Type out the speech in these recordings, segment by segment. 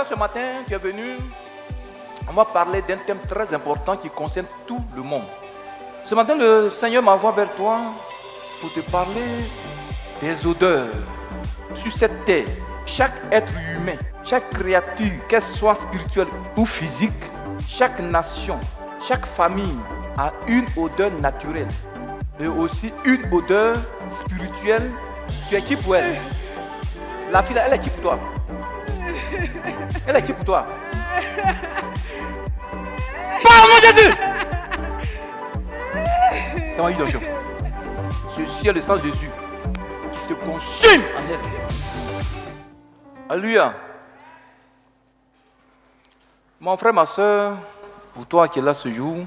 ce matin, tu es venu, on va parler d'un thème très important qui concerne tout le monde. Ce matin, le Seigneur m'envoie vers toi pour te parler des odeurs sur cette terre. Chaque être humain, chaque créature, qu'elle soit spirituelle ou physique, chaque nation, chaque famille a une odeur naturelle et aussi une odeur spirituelle. Tu es qui pour elle? La fille, elle est qui pour toi? Elle est qui pour toi? Parle, mon Jésus! T'as eu d'argent. Ceci est le sang de Jésus qui te consume en elle. Alléluia. Mon frère, ma soeur, pour toi qui es là ce jour,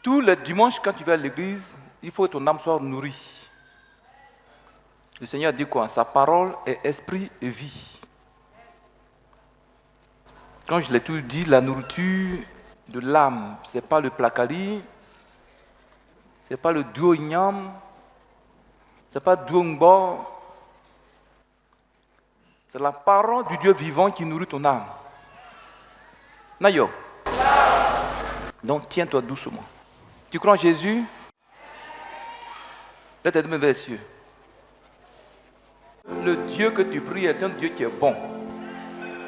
tous les dimanches quand tu vas à l'église, il faut que ton âme soit nourrie. Le Seigneur dit quoi? Sa parole est esprit et vie. Quand je l'ai tout dit, la nourriture de l'âme, ce n'est pas le placali, ce n'est pas le duo ignam, ce n'est pas duongbo. C'est la parole du Dieu vivant qui nourrit ton âme. Nayo. Donc tiens-toi doucement. Tu crois en Jésus? Lève tes deux mains vers les cieux. Le Dieu que tu pries est un Dieu qui est bon.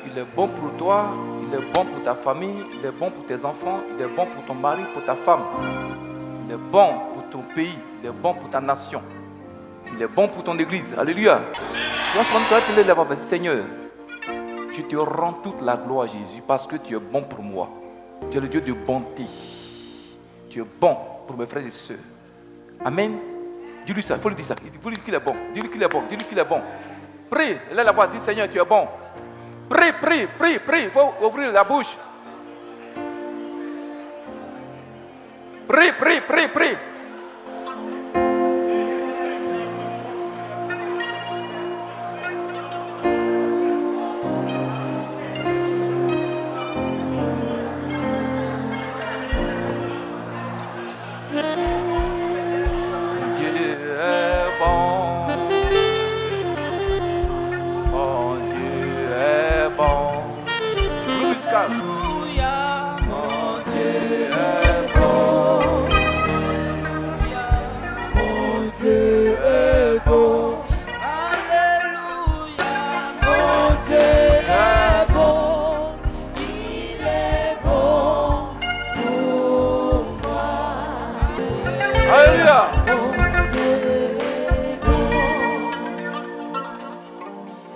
Il est bon pour toi, il est bon pour ta famille, il est bon pour tes enfants, il est bon pour ton mari, pour ta femme. Il est bon pour ton pays, il est bon pour ta nation. Il est bon pour ton église. Alléluia. Tu te lèves avec Seigneur. Je te rends toute la gloire, Jésus, parce que tu es bon pour moi. Tu es le Dieu de bonté. Tu es bon pour mes frères et sœurs. Amen. Dis-lui ça, il faut lui dire ça. Il faut lui dire qu'il est bon. Dis-lui qu'il est bon. Dis-lui qu'il est bon. Prie. Là là-bas, dis Seigneur, tu es bon. Prie, prie, prie, prie. Il faut ouvrir la bouche. Prie, prie, prie, prie.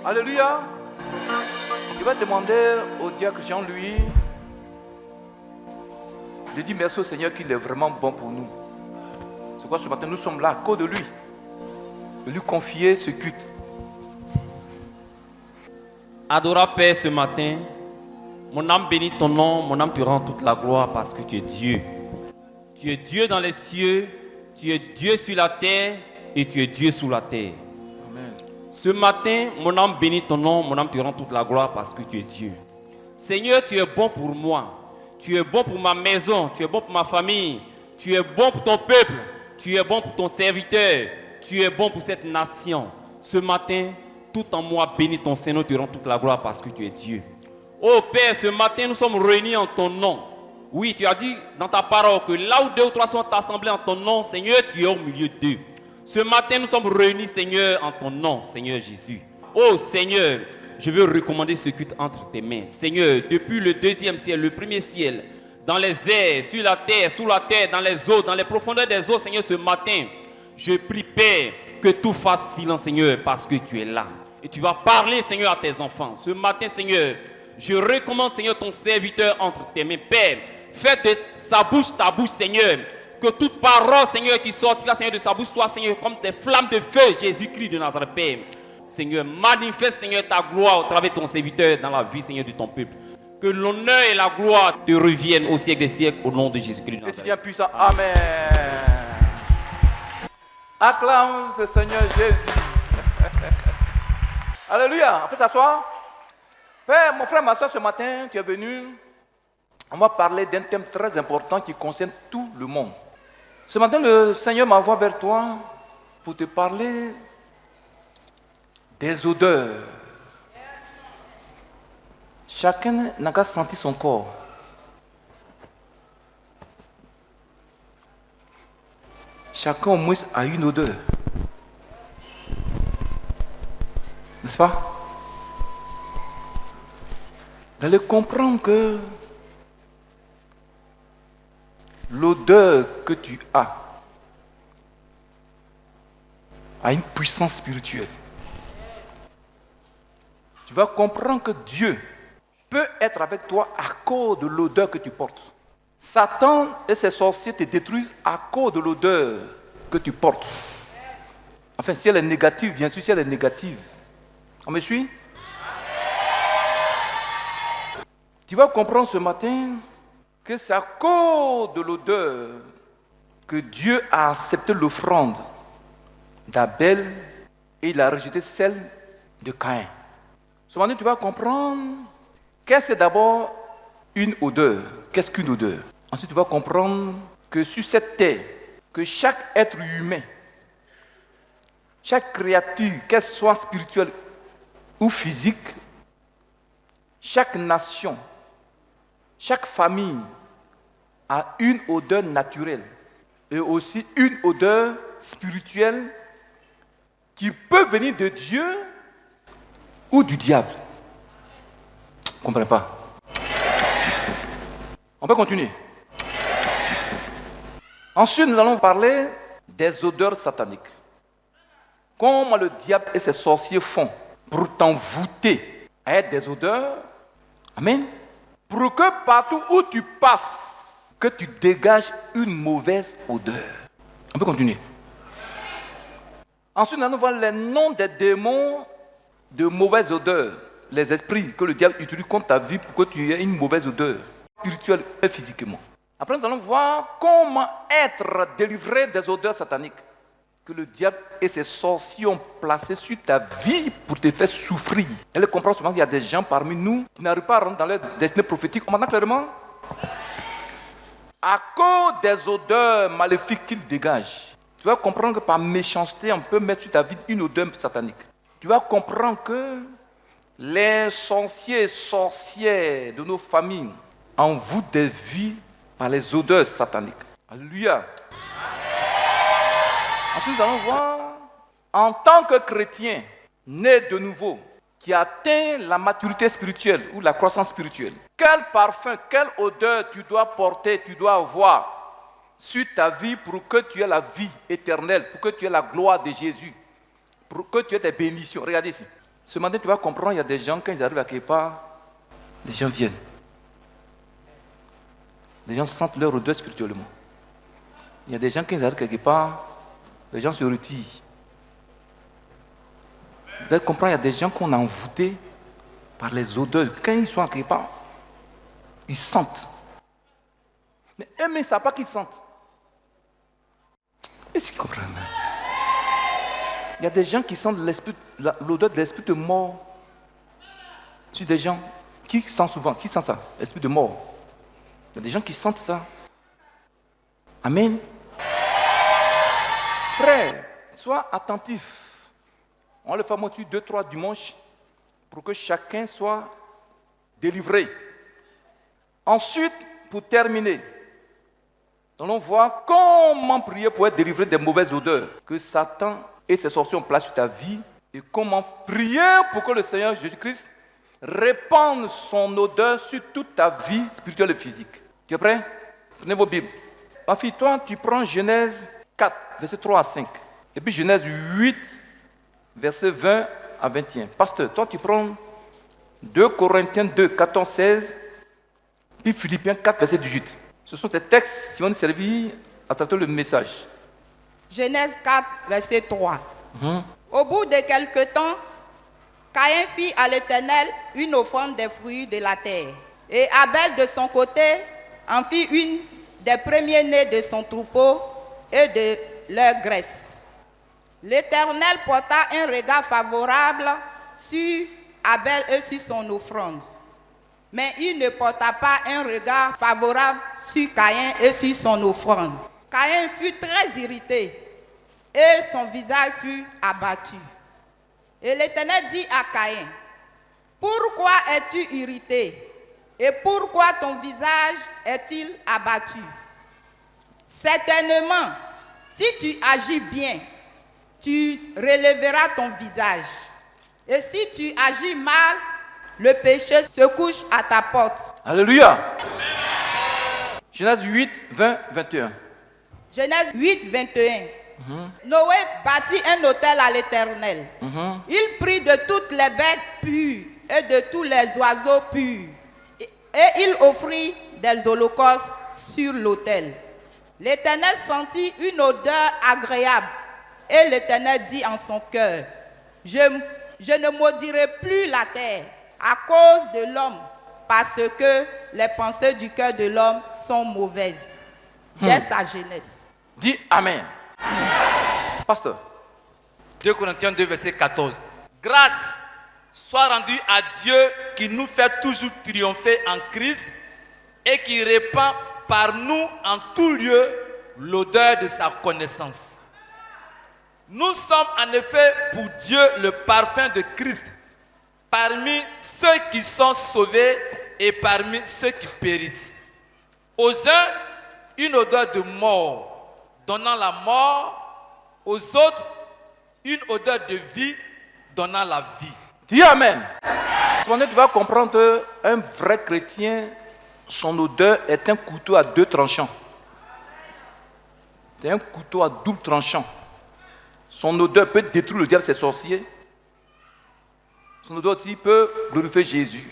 Alléluia. Je vais demander au diacre Jean-Louis de dire merci au Seigneur qu'il est vraiment bon pour nous. C'est pourquoi ce matin nous sommes là à cause de lui. De lui confier ce culte. Adorable Père, ce matin, mon âme bénit ton nom, mon âme te rend toute la gloire parce que tu es Dieu. Tu es Dieu dans les cieux, tu es Dieu sur la terre et tu es Dieu sous la terre. Amen. Ce matin, mon âme bénit ton nom, mon âme te rend toute la gloire parce que tu es Dieu. Seigneur, tu es bon pour moi. Tu es bon pour ma maison, tu es bon pour ma famille, tu es bon pour ton peuple, tu es bon pour ton serviteur, tu es bon pour cette nation. Ce matin, tout en moi bénis ton Seigneur, te rend toute la gloire parce que tu es Dieu. Oh Père, ce matin, nous sommes réunis en ton nom. Oui, tu as dit dans ta parole que là où deux ou trois sont assemblés en ton nom, Seigneur, tu es au milieu d'eux. Ce matin, nous sommes réunis, Seigneur, en ton nom, Seigneur Jésus. Oh Seigneur, je veux recommander ce culte entre tes mains. Seigneur, depuis le deuxième ciel, le premier ciel, dans les airs, sur la terre, sous la terre, dans les eaux, dans les profondeurs des eaux, Seigneur, ce matin, je prie, Père, que tout fasse silence, Seigneur, parce que tu es là. Et tu vas parler, Seigneur, à tes enfants. Ce matin, Seigneur, je recommande, Seigneur, ton serviteur entre tes mains. Père, fais de sa bouche ta bouche, Seigneur. Que toute parole, Seigneur, qui sortira, Seigneur, de sa bouche soit, Seigneur, comme des flammes de feu, Jésus-Christ de Nazareth, Père. Seigneur, manifeste, Seigneur, ta gloire au travers de ton serviteur dans la vie, Seigneur, de ton peuple. Que l'honneur et la gloire te reviennent au siècle des siècles au nom de Jésus-Christ de Nazareth. Étudiant puissant, Amen. Acclame ce Seigneur Jésus. Alléluia. On peut s'asseoir? Père, mon frère, ma soeur, ce matin, tu es venu. On va parler d'un thème très important qui concerne tout le monde. Ce matin, le Seigneur m'envoie vers toi pour te parler des odeurs. Chacun n'a qu'à sentir son corps. Chacun au moins a une odeur. N'est-ce pas? Vous allez comprendre que l'odeur que tu as a une puissance spirituelle. Tu vas comprendre que Dieu peut être avec toi à cause de l'odeur que tu portes. Satan et ses sorciers te détruisent à cause de l'odeur que tu portes. Enfin, si elle est négative, bien sûr, si elle est négative. On me suit? Tu vas comprendre ce matin que c'est à cause de l'odeur que Dieu a accepté l'offrande d'Abel et il a rejeté celle de Caïn. Ce matin, tu vas comprendre qu'est-ce que d'abord une odeur. Qu'est-ce qu'une odeur? Ensuite, tu vas comprendre que sur cette terre, que chaque être humain, chaque créature, qu'elle soit spirituelle ou physique, chaque nation, chaque famille a une odeur naturelle et aussi une odeur spirituelle qui peut venir de Dieu ou du diable. Vous ne comprenez pas? On peut continuer. Ensuite, nous allons parler des odeurs sataniques. Comment le diable et ses sorciers font pour t'envoûter à être des odeurs. Amen. Pour que partout où tu passes, que tu dégages une mauvaise odeur. On peut continuer. Ensuite, nous allons voir les noms des démons de mauvaise odeur. Les esprits que le diable utilise contre ta vie pour que tu aies une mauvaise odeur, spirituelle et physiquement. Après, nous allons voir comment être délivré des odeurs sataniques que le diable et ses sorciers ont placées sur ta vie pour te faire souffrir. Elle comprend souvent qu'il y a des gens parmi nous qui n'arrivent pas à rentrer dans leur destinée prophétique. On m'entend clairement? À cause des odeurs maléfiques qu'ils dégagent, tu vas comprendre que par méchanceté, on peut mettre sur ta vie une odeur satanique. Tu vas comprendre que les sorciers et sorcières de nos familles envoûtent des vies par les odeurs sataniques. Alléluia. Ensuite, nous allons voir, en tant que chrétien, né de nouveau, qui atteint la maturité spirituelle ou la croissance spirituelle, quel parfum, quelle odeur tu dois porter, tu dois avoir sur ta vie pour que tu aies la vie éternelle, pour que tu aies la gloire de Jésus, pour que tu aies des bénédictions. Regardez ici. Ce matin, tu vas comprendre, il y a des gens, quand ils arrivent à quelque part, des gens viennent. Les gens sentent leur odeur spirituellement. Il y a des gens, quand ils arrivent quelque part, les gens se retirent. Vous devez comprendre, il y a des gens qu'on a envoûtés par les odeurs. Quand ils sont quelque part, ils sentent. Mais eux, ils ne savent pas qu'ils sentent. Est-ce qu'ils comprennent? Il y a des gens qui sentent l'odeur de l'esprit de mort. Sur des gens qui sentent souvent, qui sentent ça, l'esprit de mort. Il y a des gens qui sentent ça. Amen. Frère, sois attentif. On va le faire monter 2-3 dimanches pour que chacun soit délivré. Ensuite, pour terminer, nous allons voir comment prier pour être délivré des mauvaises odeurs que Satan et ses sorciers ont placées sur ta vie et comment prier pour que le Seigneur Jésus-Christ répande son odeur sur toute ta vie spirituelle et physique. Tu es prêt? Prenez vos Bibles. Ma fille, toi, tu prends Genèse 4, versets 3 à 5. Et puis Genèse 8, versets 20 à 21. Pasteur, toi, tu prends 2 Corinthiens 2, 14, 16, puis Philippiens 4, verset 18. Ce sont des textes qui vont nous servir à traiter le message. Genèse 4, verset 3. Au bout de quelque temps, Caïn fit à l'Éternel une offrande des fruits de la terre. Et Abel, de son côté, en fit une des premiers-nés de son troupeau et de leur graisse. L'Éternel porta un regard favorable sur Abel et sur son offrande. Mais il ne porta pas un regard favorable sur Caïn et sur son offrande. Caïn fut très irrité et son visage fut abattu. Et l'Éternel dit à Caïn, Pourquoi es-tu irrité? Et pourquoi ton visage est-il abattu? Certainement, si tu agis bien, tu relèveras ton visage. Et si tu agis mal, le péché se couche à ta porte. Alléluia. Genèse 8, 20, 21. Genèse 8, 21. Noé bâtit un autel à l'Éternel. Il prit de toutes les bêtes pures et de tous les oiseaux purs. Et il offrit des holocaustes sur l'autel. L'Éternel sentit une odeur agréable. Et l'Éternel dit en son cœur, je ne maudirai plus la terre à cause de l'homme, parce que les pensées du cœur de l'homme sont mauvaises dès sa jeunesse. Dis Amen. Pasteur. 2 Corinthiens 2, verset 14. Grâce soit rendue à Dieu qui nous fait toujours triompher en Christ et qui répand par nous en tout lieu l'odeur de sa connaissance. Nous sommes en effet pour Dieu le parfum de Christ parmi ceux qui sont sauvés et parmi ceux qui périssent. Aux uns, une odeur de mort, donnant la mort, aux autres, une odeur de vie, donnant la vie. Dis Amen. Cependant, tu vas comprendre qu'un vrai chrétien, son odeur est un couteau à deux tranchants. C'est un couteau à double tranchant. Son odeur peut détruire le diable, ses sorciers. Son odeur aussi peut glorifier Jésus.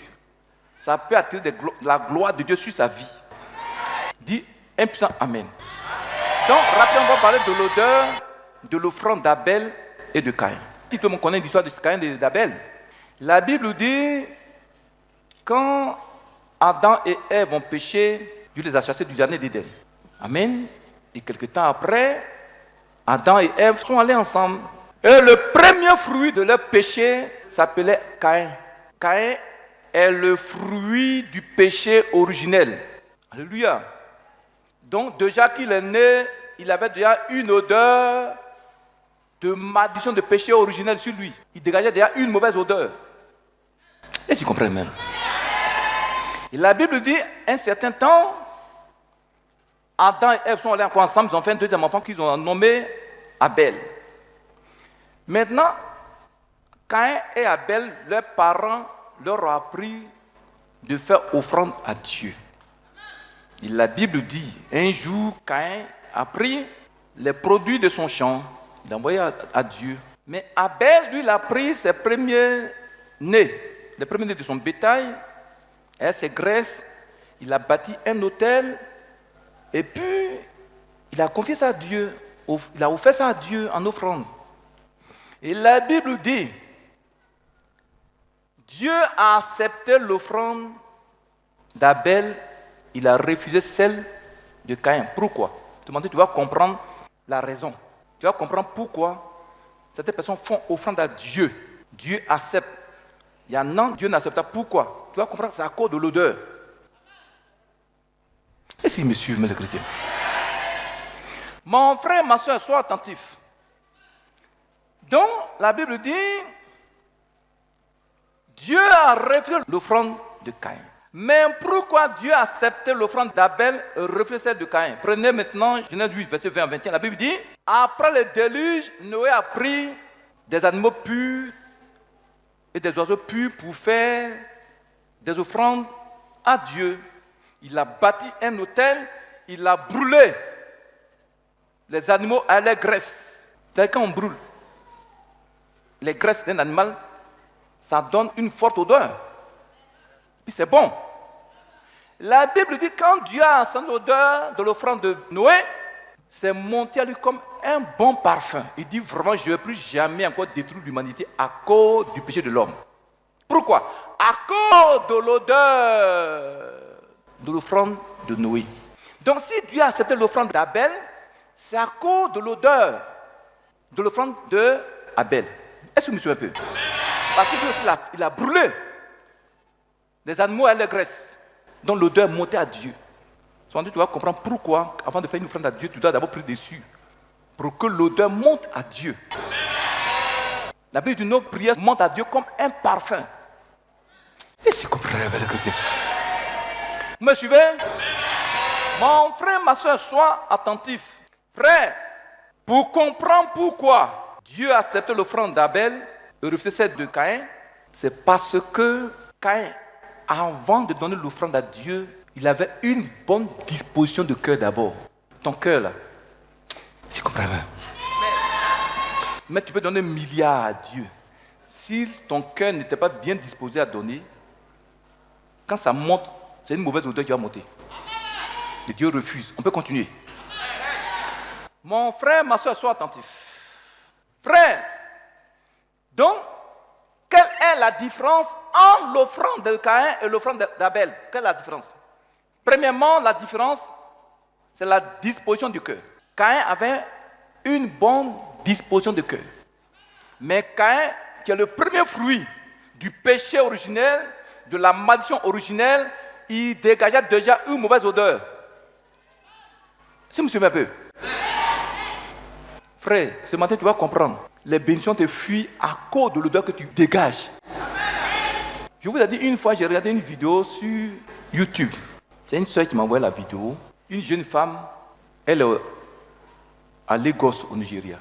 Ça peut attirer la gloire de Dieu sur sa vie. Dis un puissant Amen. Donc, rapidement, on va parler de l'odeur de l'offrande d'Abel et de Caïn. Si tout le monde connaît l'histoire de Caïn et d'Abel, la Bible dit, quand Adam et Ève ont péché, Dieu les a chassés du jardin d'Éden. Amen. Et quelque temps après, Adam et Ève sont allés ensemble. Et le premier fruit de leur péché s'appelait Caïn. Caïn est le fruit du péché originel. Alléluia. Donc déjà qu'il est né, il avait déjà une odeur de malédiction, de péché originel sur lui. Il dégageait déjà une mauvaise odeur. Et s'ils comprennent même. Et la Bible dit, un certain temps, Adam et Ève sont allés encore ensemble, ils ont fait un deuxième enfant qu'ils ont nommé Abel. Maintenant, Caïn et Abel, leurs parents leur ont appris de faire offrande à Dieu. Et la Bible dit, un jour, Caïn a pris les produits de son champ, il a envoyé à Dieu. Mais Abel, lui, il a pris ses premiers-nés, les premiers-nés de son bétail, et ses graisses, il a bâti un autel, et puis il a confié ça à Dieu, il a offert ça à Dieu en offrande. Et la Bible dit, Dieu a accepté l'offrande d'Abel, il a refusé celle de Caïn. Pourquoi? Tu vas comprendre la raison. Tu vas comprendre pourquoi certaines personnes font offrande à Dieu. Dieu accepte. Il y en a, Dieu n'accepte pas. Pourquoi? Tu vas comprendre que c'est à cause de l'odeur. Et si me suivent, mes chrétiens? Mon frère, ma soeur, sois attentif. Donc, la Bible dit, Dieu a refusé l'offrande de Caïn. Mais pourquoi Dieu a accepté l'offrande d'Abel et refusé celle de Caïn? Prenez maintenant Genèse 8, verset 20 à 21. La Bible dit, après le déluge, Noé a pris des animaux purs et des oiseaux purs pour faire des offrandes à Dieu. Il a bâti un autel, il a brûlé les animaux à la graisse. C'est-à-dire quand on brûle les graisses d'un animal, ça donne une forte odeur. Puis c'est bon. La Bible dit quand Dieu a senti l'odeur de l'offrande de Noé, c'est monté à lui comme un bon parfum. Il dit vraiment, je ne vais plus jamais encore détruire l'humanité à cause du péché de l'homme. Pourquoi? À cause de l'odeur de l'offrande de Noé. Donc si Dieu a accepté l'offrande d'Abel, c'est à cause de l'odeur de l'offrande d'Abel. Est-ce que vous me suivez un peu? Parce que Dieu aussi, il a brûlé des animaux à la graisse, dont l'odeur montait à Dieu. Sans doute, tu vas comprendre pourquoi, avant de faire une offrande à Dieu, tu dois d'abord prier dessus, pour que l'odeur monte à Dieu. La Bible dit, nos prières montent à Dieu comme un parfum. Et c'est compris, le chrétien. Vous me suivez? Mon frère, ma soeur, sois attentif. Frère, pour comprendre pourquoi Dieu a accepté l'offrande d'Abel et refusé celle de Caïn, c'est parce que Caïn, avant de donner l'offrande à Dieu, il avait une bonne disposition de cœur d'abord. Ton cœur là, tu comprends? Mais tu peux donner 1 milliard à Dieu. Si ton cœur n'était pas bien disposé à donner, quand ça monte, c'est une mauvaise odeur qui va monter. Et Dieu refuse. On peut continuer. Mon frère, ma soeur, sois attentif. Frère, donc, quelle est la différence entre l'offrande de Caïn et l'offrande d'Abel? Quelle est la différence? Premièrement, la différence, c'est la disposition du cœur. Caïn avait une bonne disposition de cœur. Mais Caïn, qui est le premier fruit du péché originel, de la malédiction originelle, il dégageait déjà une mauvaise odeur. Si vous me suivez un peu. Frère, ce matin, tu vas comprendre. Les bénédictions te fuient à cause de l'odeur que tu dégages. Je vous ai dit une fois, j'ai regardé une vidéo sur YouTube. C'est une soeur qui m'a envoyé la vidéo. Une jeune femme, elle est à Lagos, au Nigeria.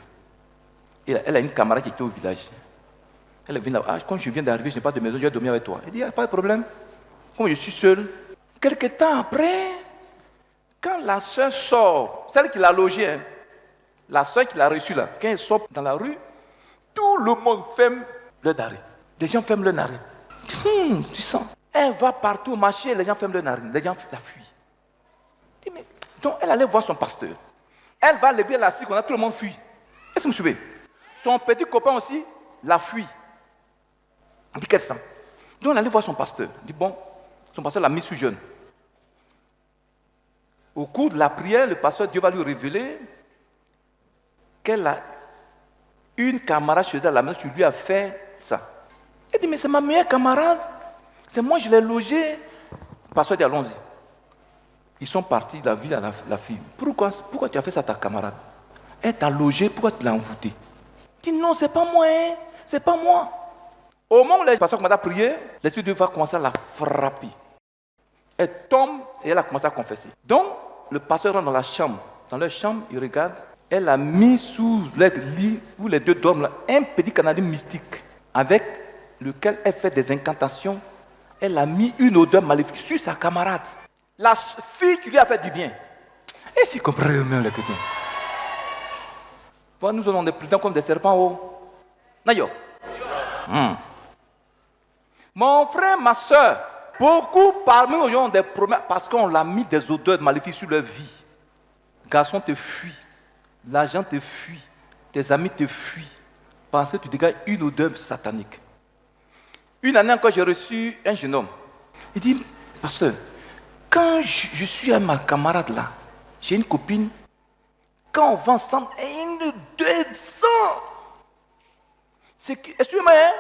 Elle a une camarade qui était au village. Elle est venue là. Ah, quand je viens d'arriver, je n'ai pas de maison, je vais dormir avec toi. Elle dit, il n'y a pas de problème. Comme je suis seul. Quelque temps après, quand la soeur sort, celle qui l'a logée, hein, la soeur qui l'a reçue là, quand elle sort dans la rue, tout le monde ferme le narine. Les gens ferment le narine. Tu sens. Elle va partout marcher, les gens ferment le narine. Les gens la fuient. Donc elle allait voir son pasteur. Elle va lever la cire, on a tout le monde fuit. Est-ce que vous me suivez? Son petit copain aussi la fuit. Il dit qu'elle sent. Donc elle allait voir son pasteur. Il dit bon, son pasteur l'a mis sous jeûne. Au cours de la prière, le pasteur, Dieu va lui révéler qu'elle a une camarade chez elle à la maison qui lui a fait ça. Elle dit mais c'est ma meilleure camarade. C'est moi, je l'ai logée. Le pasteur dit allons-y. Ils sont partis de la ville à la fille. Pourquoi tu as fait ça à ta camarade? Elle t'a logé, pourquoi tu l'as envoûtée? Il dit non, c'est pas moi, hein? C'est pas moi. Au moment où le pasteur commence à prier, l'Esprit de Dieu va commencer à la frapper. Elle tombe et elle a commencé à confesser. Donc, le pasteur rentre dans la chambre. Dans leur chambre, il regarde. Elle a mis sous leur lit où les deux dorment là, un petit canadien mystique avec lequel elle fait des incantations. Elle a mis une odeur maléfique sur sa camarade. La fille qui lui a fait du bien. Et si comprenez même les chrétiens. Bon, nous sommes des prudents comme des serpents. Oh. Nayo. Mon frère, ma soeur, beaucoup parmi eux ont des problèmes parce qu'on l'a mis des odeurs maléfiques sur leur vie. Garçon te fuit, l'argent te fuit, tes amis te fuient parce que tu dégages une odeur satanique. Une année encore, j'ai reçu un jeune homme. Il dit, pasteur, quand je suis avec ma camarade là, j'ai une copine, quand on va ensemble, il y a une odeur de sang. Excusez-moi, hein?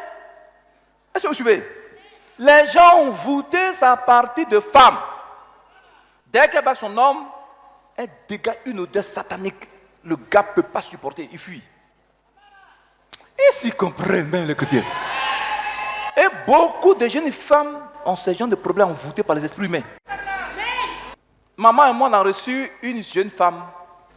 Est-ce que vous suivez? Les gens ont voûté sa partie de femme. Dès qu'elle bat son homme, elle dégage une odeur satanique. Le gars ne peut pas supporter, il fuit. Et s'ils comprennent bien les chrétiens. Et beaucoup de jeunes femmes ont ce genre de problèmes envoûtés par les esprits humains. Maman et moi, on a reçu une jeune femme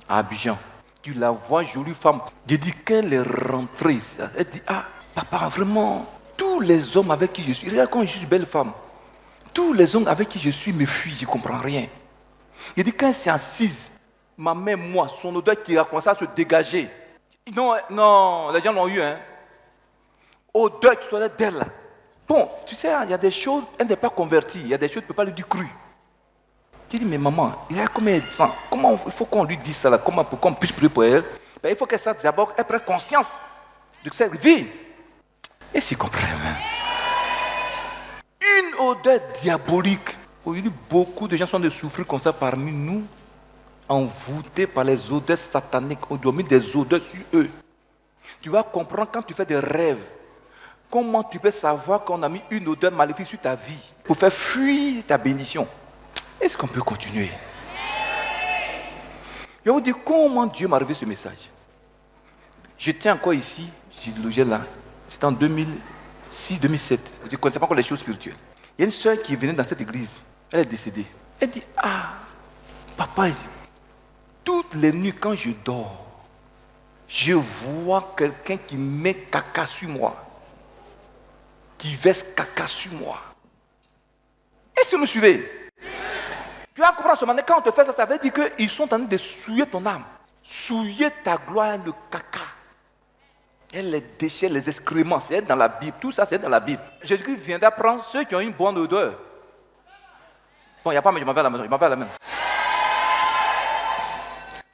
à Abidjan. Tu la vois, jolie femme. J'ai dit qu'elle est rentrée. Elle dit, ah, papa, vraiment, tous les hommes avec qui je suis, regarde quand je suis une belle femme, tous les hommes avec qui je suis me fuient, je ne comprends rien. J'ai dit, quand elle s'est assise, ma mère, moi, son odeur qui a commencé à se dégager. Non, les gens l'ont eu, hein. Odeur qui soit d'elle là. Bon, tu sais, il y a des choses, elle n'est pas convertie, il y a des choses, tu ne peux pas lui dire cru. J'ai dit, mais maman, il y a combien de sang? Comment il faut qu'on lui dise ça là? Comment pour qu'on puisse prier pour elle? Ben, il faut qu'elle sache d'abord, elle prenne conscience de cette vie. Et s'il comprend même. Une odeur diabolique. Aujourd'hui, beaucoup de gens sont de souffrir comme ça parmi nous, envoûtés par les odeurs sataniques. On doit mettre des odeurs sur eux. Tu vas comprendre quand tu fais des rêves. Comment tu peux savoir qu'on a mis une odeur maléfique sur ta vie pour faire fuir ta bénédiction? Est-ce qu'on peut continuer? Je vais vous dire comment Dieu m'a révélé ce message. J'étais encore ici, j'ai logé là. C'était en 2006-2007. Je ne connaissais pas encore les choses spirituelles. Il y a une soeur qui venait dans cette église. Elle est décédée. Elle dit, ah, papa, toutes les nuits quand je dors, je vois quelqu'un qui met caca sur moi. Qui verse caca sur moi. Est-ce que vous me suivez? Tu vas comprendre ce matin, quand on te fait ça, ça veut dire qu'ils sont en train de souiller ton âme. Souiller ta gloire, le caca. Et les déchets, les excréments, c'est dans la Bible. Tout ça, c'est dans la Bible. Jésus-Christ viendra prendre ceux qui ont une bonne odeur. Bon, il n'y a pas, mais je m'en vais à la maison. Je m'en vais à la maison.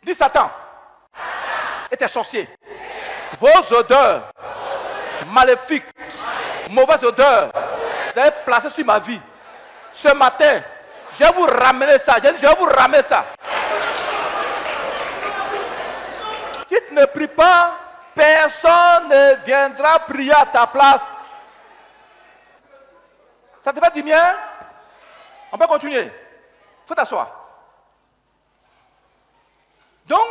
Dis Satan et tes sorciers. Vos odeurs maléfiques, mauvaises odeurs, vous avez placé sur ma vie. Ce matin, je vais vous ramener ça. Je vais vous ramener ça. Si tu ne pries pas, personne ne viendra prier à ta place. Ça te fait du bien? On peut continuer. Il faut t'asseoir. Donc,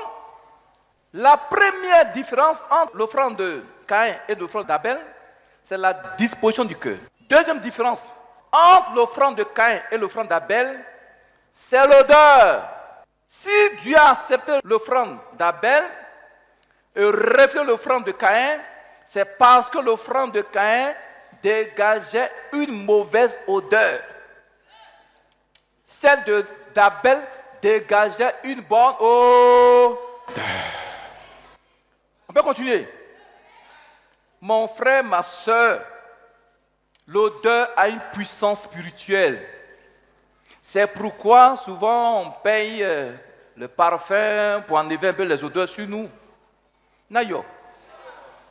la première différence entre l'offrande de Caïn et l'offrande d'Abel, c'est la disposition du cœur. Deuxième différence entre l'offrande de Caïn et l'offrande d'Abel, c'est l'odeur. Si Dieu a accepté l'offrande d'Abel et refusé l'offrande de Caïn, c'est parce que l'offrande de Caïn dégageait une mauvaise odeur. Celle d'Abel dégageait une bonne odeur. On peut continuer. Mon frère, ma soeur, l'odeur a une puissance spirituelle. C'est pourquoi souvent on paye le parfum pour enlever un peu les odeurs sur nous. Nayo.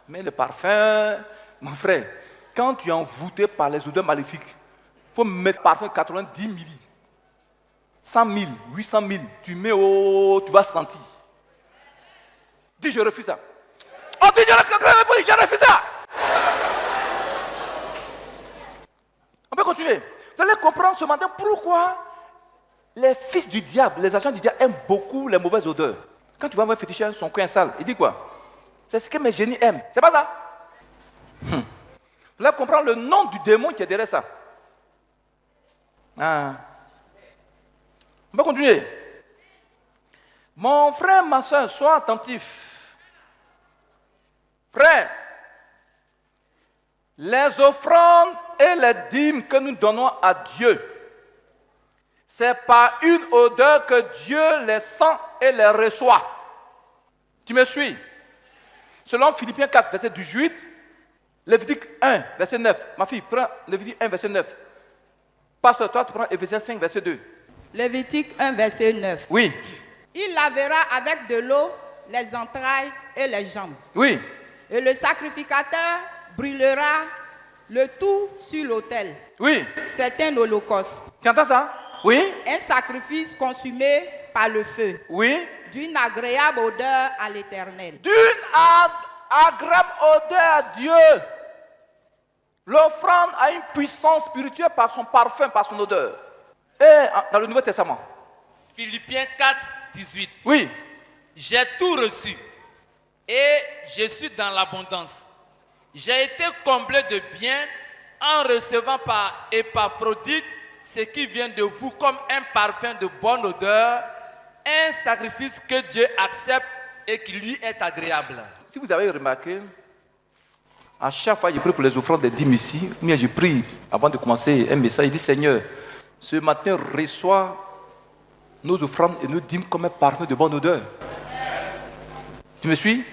Mais le parfum, mon frère, quand tu es envoûté par les odeurs maléfiques, il faut mettre parfum 90 000, 100 000, 800 000. Tu mets tu vas sentir. Dis, je refuse ça. On dit, je refuse ça. On peut continuer. Vous allez comprendre ce matin pourquoi les fils du diable, les agents du diable aiment beaucoup les mauvaises odeurs. Quand tu vas voir un féticheur, son coin sale, il dit quoi? C'est ce que mes génies aiment. C'est pas ça? Vous allez comprendre le nom du démon qui est derrière ça. Ah. On peut continuer. Mon frère, ma soeur, sois attentif. Frère, les offrandes et les dîmes que nous donnons à Dieu, c'est par une odeur que Dieu les sent et les reçoit. Tu me suis? Selon Philippiens 4, verset 18, Lévitique 1, verset 9. Ma fille, prends Lévitique 1, verset 9. Pasteur, toi, tu prends Éphésiens 5, verset 2. Lévitique 1, verset 9. Oui. Il lavera avec de l'eau les entrailles et les jambes. Oui. Et le sacrificateur brûlera le tout sur l'autel. Oui. C'est un holocauste. Tu entends ça? Oui. Un sacrifice consumé par le feu. Oui. D'une agréable odeur à l'Éternel. D'une agréable odeur à Dieu. L'offrande a une puissance spirituelle par son parfum, par son odeur. Et dans le Nouveau Testament. Philippiens 4, 18. Oui. J'ai tout reçu et je suis dans l'abondance. J'ai été comblé de bien en recevant par Épaphrodite ce qui vient de vous comme un parfum de bonne odeur, un sacrifice que Dieu accepte et qui lui est agréable. Si vous avez remarqué, à chaque fois que je prie pour les offrandes des dîmes ici, mais je prie avant de commencer un message, je dis Seigneur, ce matin reçois nos offrandes et nos dîmes comme un parfum de bonne odeur. Tu me suis?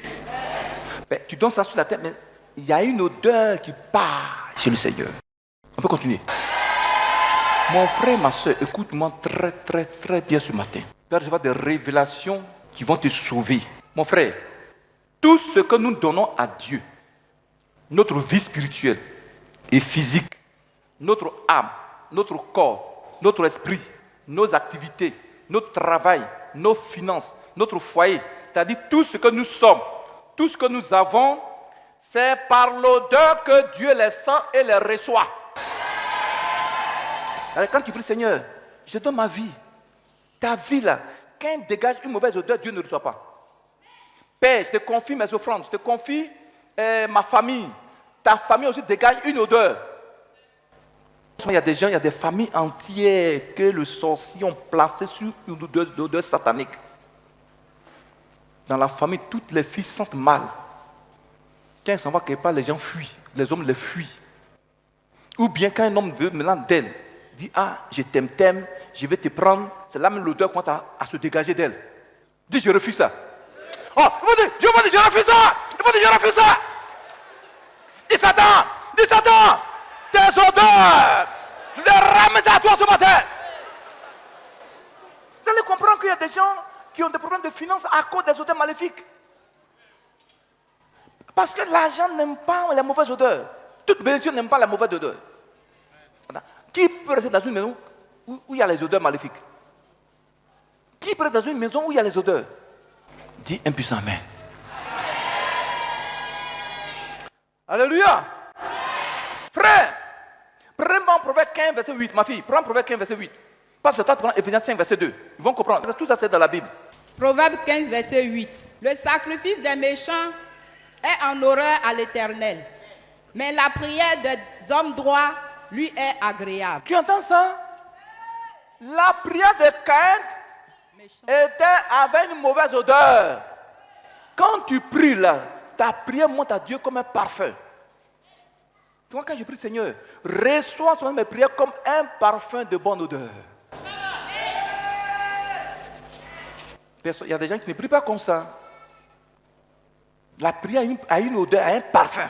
Ben, tu donnes ça sur la tête, mais il y a une odeur qui part chez le Seigneur. On peut continuer. Mon frère, ma soeur, écoute-moi très, très, très bien ce matin. Tu vas recevoir des révélations qui vont te sauver. Mon frère, tout ce que nous donnons à Dieu, notre vie spirituelle et physique, notre âme, notre corps, notre esprit, nos activités, notre travail, nos finances, notre foyer, c'est-à-dire tout ce que nous sommes, tout ce que nous avons, c'est par l'odeur que Dieu les sent et les reçoit. Alors quand tu pries, Seigneur, je donne ma vie, ta vie là, quand elle dégage une mauvaise odeur, Dieu ne reçoit pas. Père, je te confie mes offrandes, je te confie ma famille. Ta famille aussi dégage une odeur. Il y a des gens, il y a des familles entières que le sorcier ont placé sur une odeur satanique. Dans la famille, toutes les filles sentent mal. Quand ils s'en vont quelque part, les gens fuient. Les hommes les fuient. Ou bien quand un homme veut maintenant d'elle, dit ah, je t'aime, je vais te prendre. C'est là même l'odeur commence à se dégager d'elle. Dis, je refuse ça. Oh, Dieu m'a dit, je refuse ça. Il faut dire, je refuse ça. Dis Satan, tes odeurs, je les ramène à toi ce matin. Vous allez comprendre qu'il y a des gens qui ont des problèmes de finances à cause des odeurs maléfiques. Parce que l'argent n'aime pas les mauvaises odeurs. Toute bénédiction n'aime pas la mauvaise odeur. Qui peut rester dans une maison où il y a les odeurs maléfiques? Qui peut rester dans une maison où il y a les odeurs? Dis un puissant amen. Alléluia. Frère, prends Proverbe 15, verset 8. Ma fille, prends Proverbe 15, verset 8. Parce que toi, tu prends Éphésiens 5, verset 2. Ils vont comprendre. Parce que tout ça, c'est dans la Bible. Proverbe 15, verset 8. Le sacrifice des méchants est en horreur à l'Éternel, mais la prière des hommes droits lui est agréable. Tu entends ça? La prière de Caïn était avec une mauvaise odeur. Quand tu pries là, ta prière monte à Dieu comme un parfum. Tu vois, quand je prie, Seigneur, reçois sur mes prières comme un parfum de bonne odeur. Il y a des gens qui ne prient pas comme ça. La prière a une odeur, a un parfum.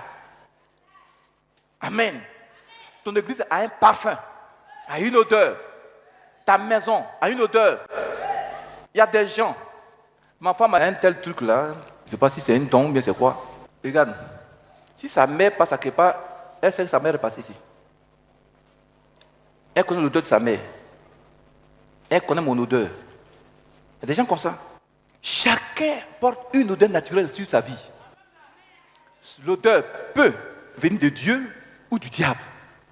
Amen. Ton église a un parfum, a une odeur. Ta maison a une odeur. Il y a des gens. Ma femme a un tel truc là. Je ne sais pas si c'est une don ou bien c'est quoi. Regarde. Si sa mère passe à quelque part, elle sait que sa mère est passée ici. Elle connaît l'odeur de sa mère. Elle connaît mon odeur. Il y a des gens comme ça. Chacun porte une odeur naturelle sur sa vie. L'odeur peut venir de Dieu ou du diable.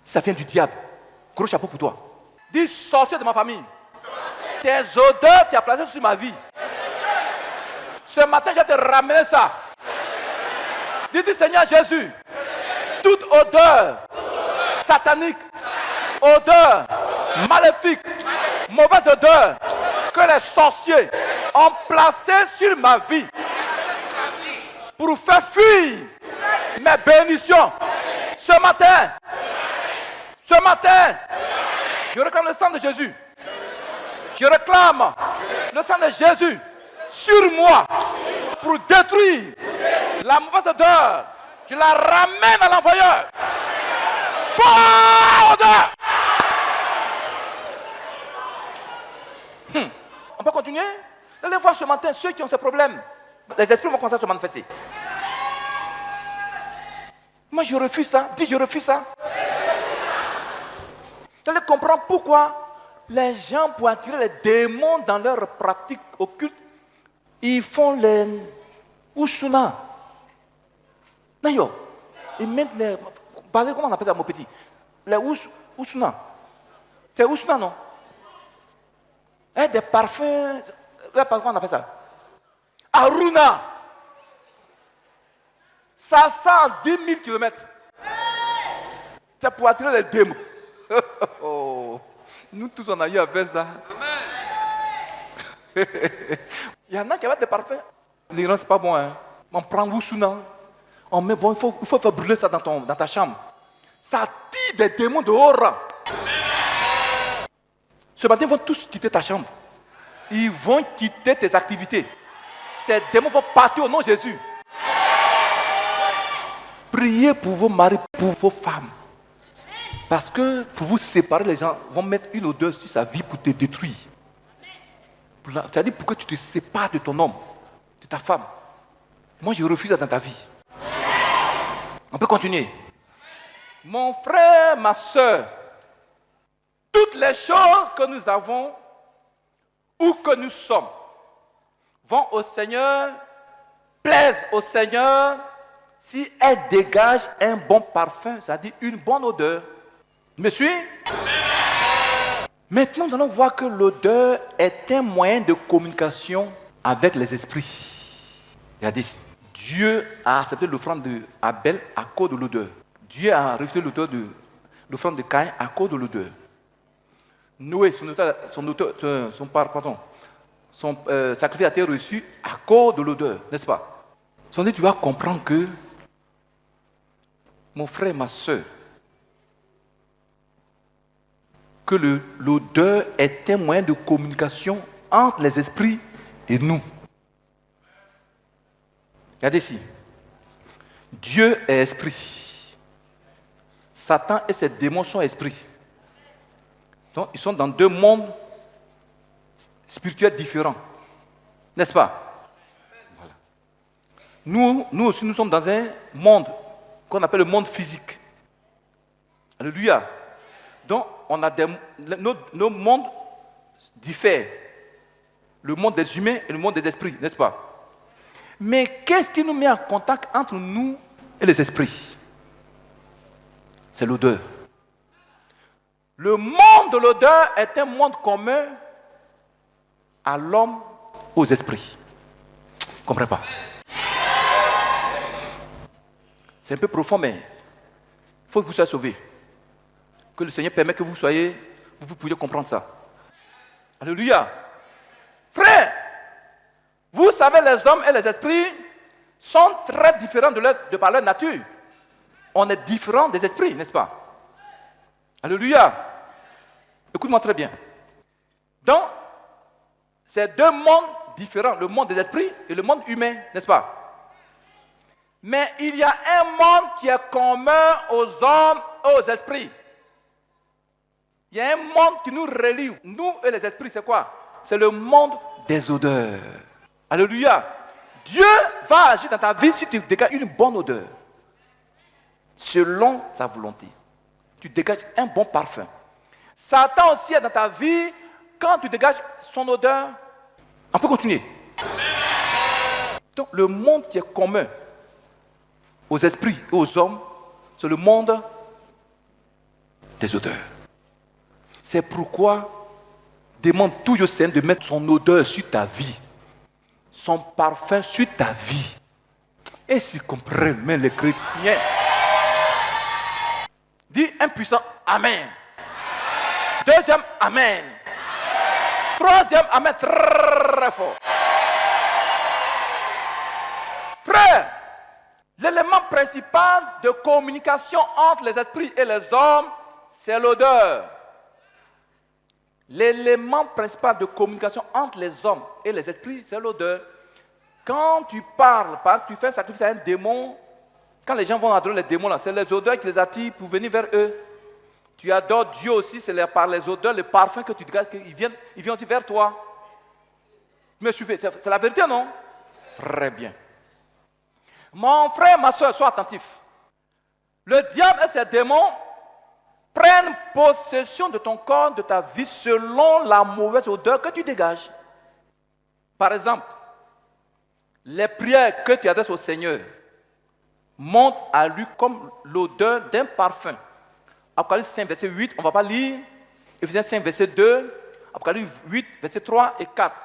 Si ça vient du diable, gros chapeau pour toi. Dis sorcier de ma famille. Tes odeurs, tu as placé sur ma vie. Ce matin, je vais te ramener ça. Dis Seigneur Jésus, toute odeur satanique, odeur maléfique, mauvaise odeur que les sorciers ont placé sur ma vie pour faire fuir mes bénédictions. Ce matin, je réclame le sang de Jésus. Je réclame le sang de Jésus sur moi pour détruire la mauvaise odeur. Je la ramène à l'envoyeur. Bonne odeur. On peut continuer? Allez voir ce matin ceux qui ont ces problèmes. Les esprits vont commencer à se manifester. Moi je refuse ça. Dis je refuse ça. Vous allez comprendre pourquoi les gens, pour attirer les démons dans leurs pratiques occultes, ils font les Usuna. D'ailleurs, ils mettent les... Comment on appelle ça, mon petit? Les Usuna. C'est Usuna, non? Des parfums... Comment on appelle ça? Aruna. Ça sent 10 000 km. C'est pour attirer les démons. Nous tous, on a eu à faire ça. Il y en a qui avaient des parfums. L'ignorance, c'est pas bon. Hein? On prend Wusuna. On met, bon, il faut faire brûler ça dans ta chambre. Ça attire des démons de haut rang. Ce matin, ils vont tous quitter ta chambre. Ils vont quitter tes activités. Ces démons vont partir au nom de Jésus. Priez pour vos maris, pour vos femmes. Parce que pour vous séparer, les gens vont mettre une odeur sur sa vie pour te détruire. C'est-à-dire pour que tu te sépares de ton homme, de ta femme. Moi, je refuse ça dans ta vie. On peut continuer. Mon frère, ma soeur, toutes les choses que nous avons ou que nous sommes vont au Seigneur, plaisent au Seigneur si elles dégagent un bon parfum, c'est-à-dire une bonne odeur. Me suis? Maintenant, nous allons voir que l'odeur est un moyen de communication avec les esprits. Regardez, Dieu a accepté l'offrande d'Abel à cause de l'odeur. Dieu a refusé l'odeur l'offrande de Caïn à cause de l'odeur. Noé, son sacrifice a été reçu à cause de l'odeur, n'est-ce pas? Tu vas comprendre que, mon frère, ma soeur, que l'odeur est un moyen de communication entre les esprits et nous. Regardez ici. Dieu est esprit. Satan et ses démons sont esprits. Donc, ils sont dans deux mondes spirituels différents. N'est-ce pas? Voilà. Nous aussi, nous sommes dans un monde qu'on appelle le monde physique. Alléluia. Donc, on a nos mondes diffèrent. Le monde des humains et le monde des esprits, n'est-ce pas? Mais qu'est-ce qui nous met en contact entre nous et les esprits? C'est l'odeur. Le monde de l'odeur est un monde commun à l'homme, aux esprits. Vous ne comprenez pas? C'est un peu profond, mais il faut que vous soyez sauvés. Que le Seigneur permette que vous puissiez comprendre ça. Alléluia. Frère, vous savez, les hommes et les esprits sont très différents de par leur nature. On est différents des esprits, n'est-ce pas? Alléluia. Écoute-moi très bien. Donc, c'est deux mondes différents, le monde des esprits et le monde humain, n'est-ce pas? Mais il y a un monde qui est commun aux hommes et aux esprits. Il y a un monde qui nous relie, nous et les esprits, c'est quoi? C'est le monde des odeurs. Alléluia. Dieu va agir dans ta vie si tu dégages une bonne odeur. Selon sa volonté. Tu dégages un bon parfum. Satan aussi est dans ta vie quand tu dégages son odeur. On peut continuer. Donc le monde qui est commun aux esprits et aux hommes, c'est le monde des odeurs. C'est pourquoi demande toujours au Seigneur de mettre son odeur sur ta vie, son parfum sur ta vie. Et s'il comprend, mais les chrétiens, dis un puissant Amen. Deuxième Amen. Troisième Amen, très fort. Frère, l'élément principal de communication entre les esprits et les hommes, c'est l'odeur. L'élément principal de communication entre les hommes et les esprits, c'est l'odeur. Quand tu parles, tu fais un sacrifice à un démon, quand les gens vont adorer les démons, là, c'est les odeurs qui les attirent pour venir vers eux. Tu adores Dieu aussi, c'est par les odeurs, les parfums que tu dégages, qu'ils viennent aussi vers toi. Me suivez, c'est la vérité, non? Très bien. Mon frère, ma soeur, sois attentif. Le diable et ses démons prennent possession de ton corps, de ta vie, selon la mauvaise odeur que tu dégages. Par exemple, les prières que tu adresses au Seigneur montent à lui comme l'odeur d'un parfum. Apocalypse 5, verset 8, on ne va pas lire. Ephésiens 5, verset 2. Apocalypse 8, verset 3 et 4.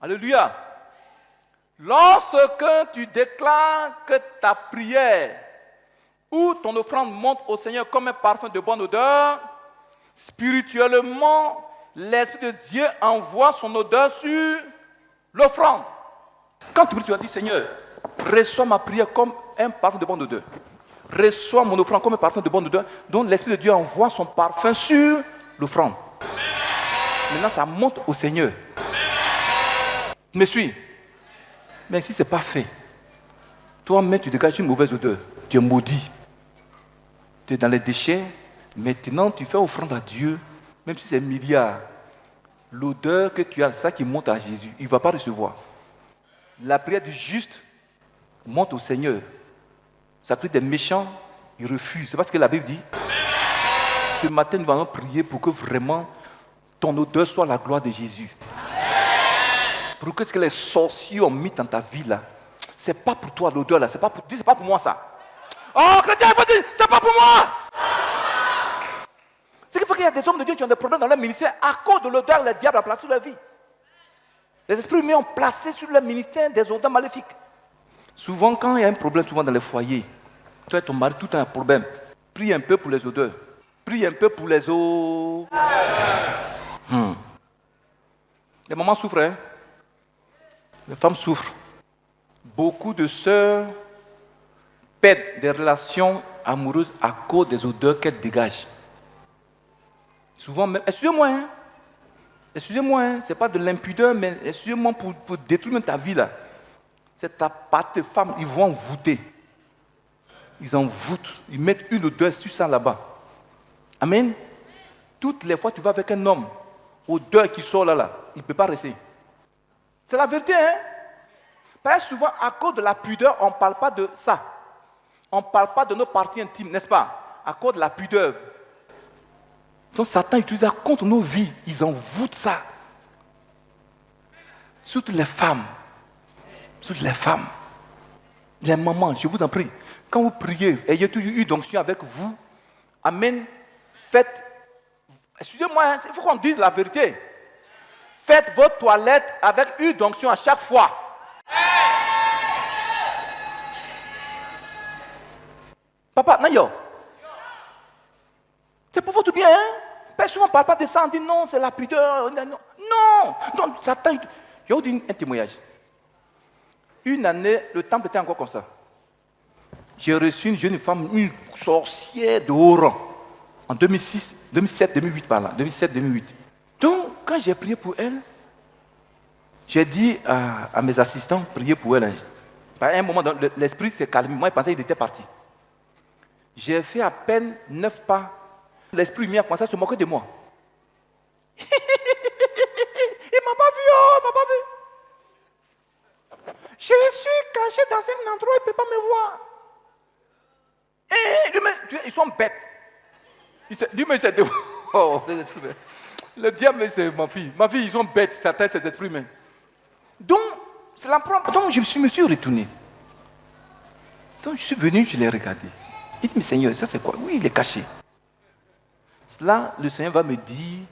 Alléluia. Lorsque tu déclares que ta prière ou ton offrande monte au Seigneur comme un parfum de bonne odeur, spirituellement, l'Esprit de Dieu envoie son odeur sur l'offrande. Quand tu pries, tu vas dire, Seigneur, reçois ma prière comme un parfum de bonne odeur. Reçois mon offrande comme un parfum de bonne odeur. Donc l'Esprit de Dieu envoie son parfum sur l'offrande. Maintenant, ça monte au Seigneur. Tu me suis? Mais si ce n'est pas fait, toi-même, tu dégages une mauvaise odeur. Tu es maudit. Tu es dans les déchets. Maintenant, tu fais offrande à Dieu, même si c'est milliards. L'odeur que tu as, c'est ça qui monte à Jésus. Il ne va pas recevoir. La prière du juste monte au Seigneur. Ça prie des méchants, ils refusent. C'est pas ce que la Bible dit. Ce matin, nous allons prier pour que vraiment ton odeur soit la gloire de Jésus. Pour que ce que les sorciers ont mis dans ta vie là, c'est pas pour toi l'odeur là, c'est pas pour moi ça. Oh chrétien, il faut dire, c'est pas pour moi. C'est qu'il faut qu'il y ait des hommes de Dieu qui ont des problèmes dans leur ministère à cause de l'odeur que le diable a placée sur leur vie. Les esprits humains ont placé sur leur ministère des odeurs maléfiques. Souvent, quand il y a un problème, souvent dans les foyers, toi et ton mari, tout a un problème. Prie un peu pour les odeurs. Prie un peu pour les eaux. Les mamans souffrent, hein? Les femmes souffrent. Beaucoup de sœurs perdent des relations amoureuses à cause des odeurs qu'elles dégagent. Souvent même, excusez-moi, hein? Excusez-moi, hein? Ce n'est pas de l'impudeur, mais excusez-moi pour détruire même ta vie là. C'est ta part de femme, ils vont envoûter. Ils envoûtent, ils mettent une odeur sur ça là-bas. Amen. Toutes les fois que tu vas avec un homme, odeur qui sort là, il ne peut pas rester. C'est la vérité, hein? Parce que souvent, à cause de la pudeur, on ne parle pas de ça. On ne parle pas de nos parties intimes, n'est-ce pas? À cause de la pudeur. Donc Satan utilise ça contre nos vies. Ils envoûtent ça. Surtout les femmes. Surtout les femmes. Les mamans, je vous en prie. Quand vous priez, ayez toujours eu d'onction avec vous. Amen. Faites. Excusez-moi, hein, il faut qu'on dise la vérité. Faites votre toilette avec une d'onction à chaque fois. Papa, Nayo. C'est pour votre bien, hein? Personne ne parle pas de ça, on dit non, c'est la pudeur. Non, non, Satan. Je vais vous dire un témoignage. Une année, le temple était encore comme ça. J'ai reçu une jeune femme, une sorcière de haut rang, en 2006, 2007, 2008 par là, 2007, 2008. Donc, quand j'ai prié pour elle, j'ai dit à mes assistants, priez pour elle. À un moment, l'esprit s'est calmé. Moi, je pensais qu'il était parti. J'ai fait à peine 9 pas. L'esprit humain a commencé à se moquer de moi. Il ne m'a pas vu, oh, il ne m'a pas vu. Je suis caché dans un endroit, il ne peut pas me voir. Ils sont bêtes. Lui-même, c'est de... Oh, le diable, c'est ma fille. Ma fille, ils sont bêtes, certains, ces esprits humains. Donc, c'est la première. Donc, je me suis retourné. Donc, je suis venu, je l'ai regardé. Il dit, mais Seigneur, ça c'est quoi? Oui, il est caché. Là, le Seigneur va me dire,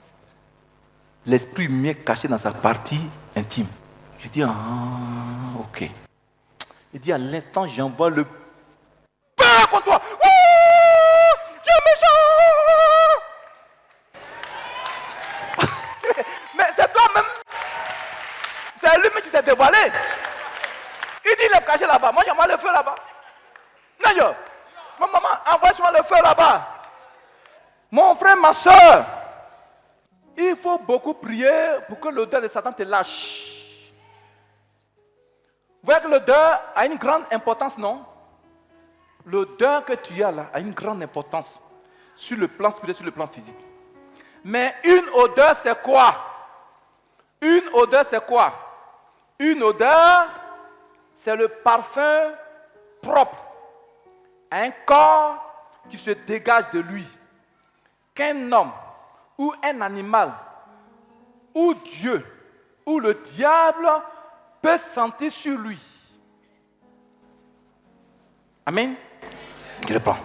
l'esprit humain caché dans sa partie intime. Je dis, ok. Il dit, à l'instant, j'envoie le peur contre toi. Dieu méchant. Mais c'est toi-même. C'est lui-même qui s'est dévoilé. Il dit, il est caché là-bas. Moi, j'envoie le feu là-bas. Non, ma maman, envoie-moi le feu là-bas. Mon frère, ma soeur, il faut beaucoup prier pour que l'odeur de Satan te lâche. Vous voyez que l'odeur a une grande importance, non? L'odeur que tu as là a une grande importance sur le plan spirituel, sur le plan physique. Mais une odeur, c'est quoi? Une odeur, c'est quoi? Une odeur, c'est le parfum propre à un corps qui se dégage de lui. Qu'un homme ou un animal ou Dieu ou le diable peut sentir sur lui. Amen. Je reprends.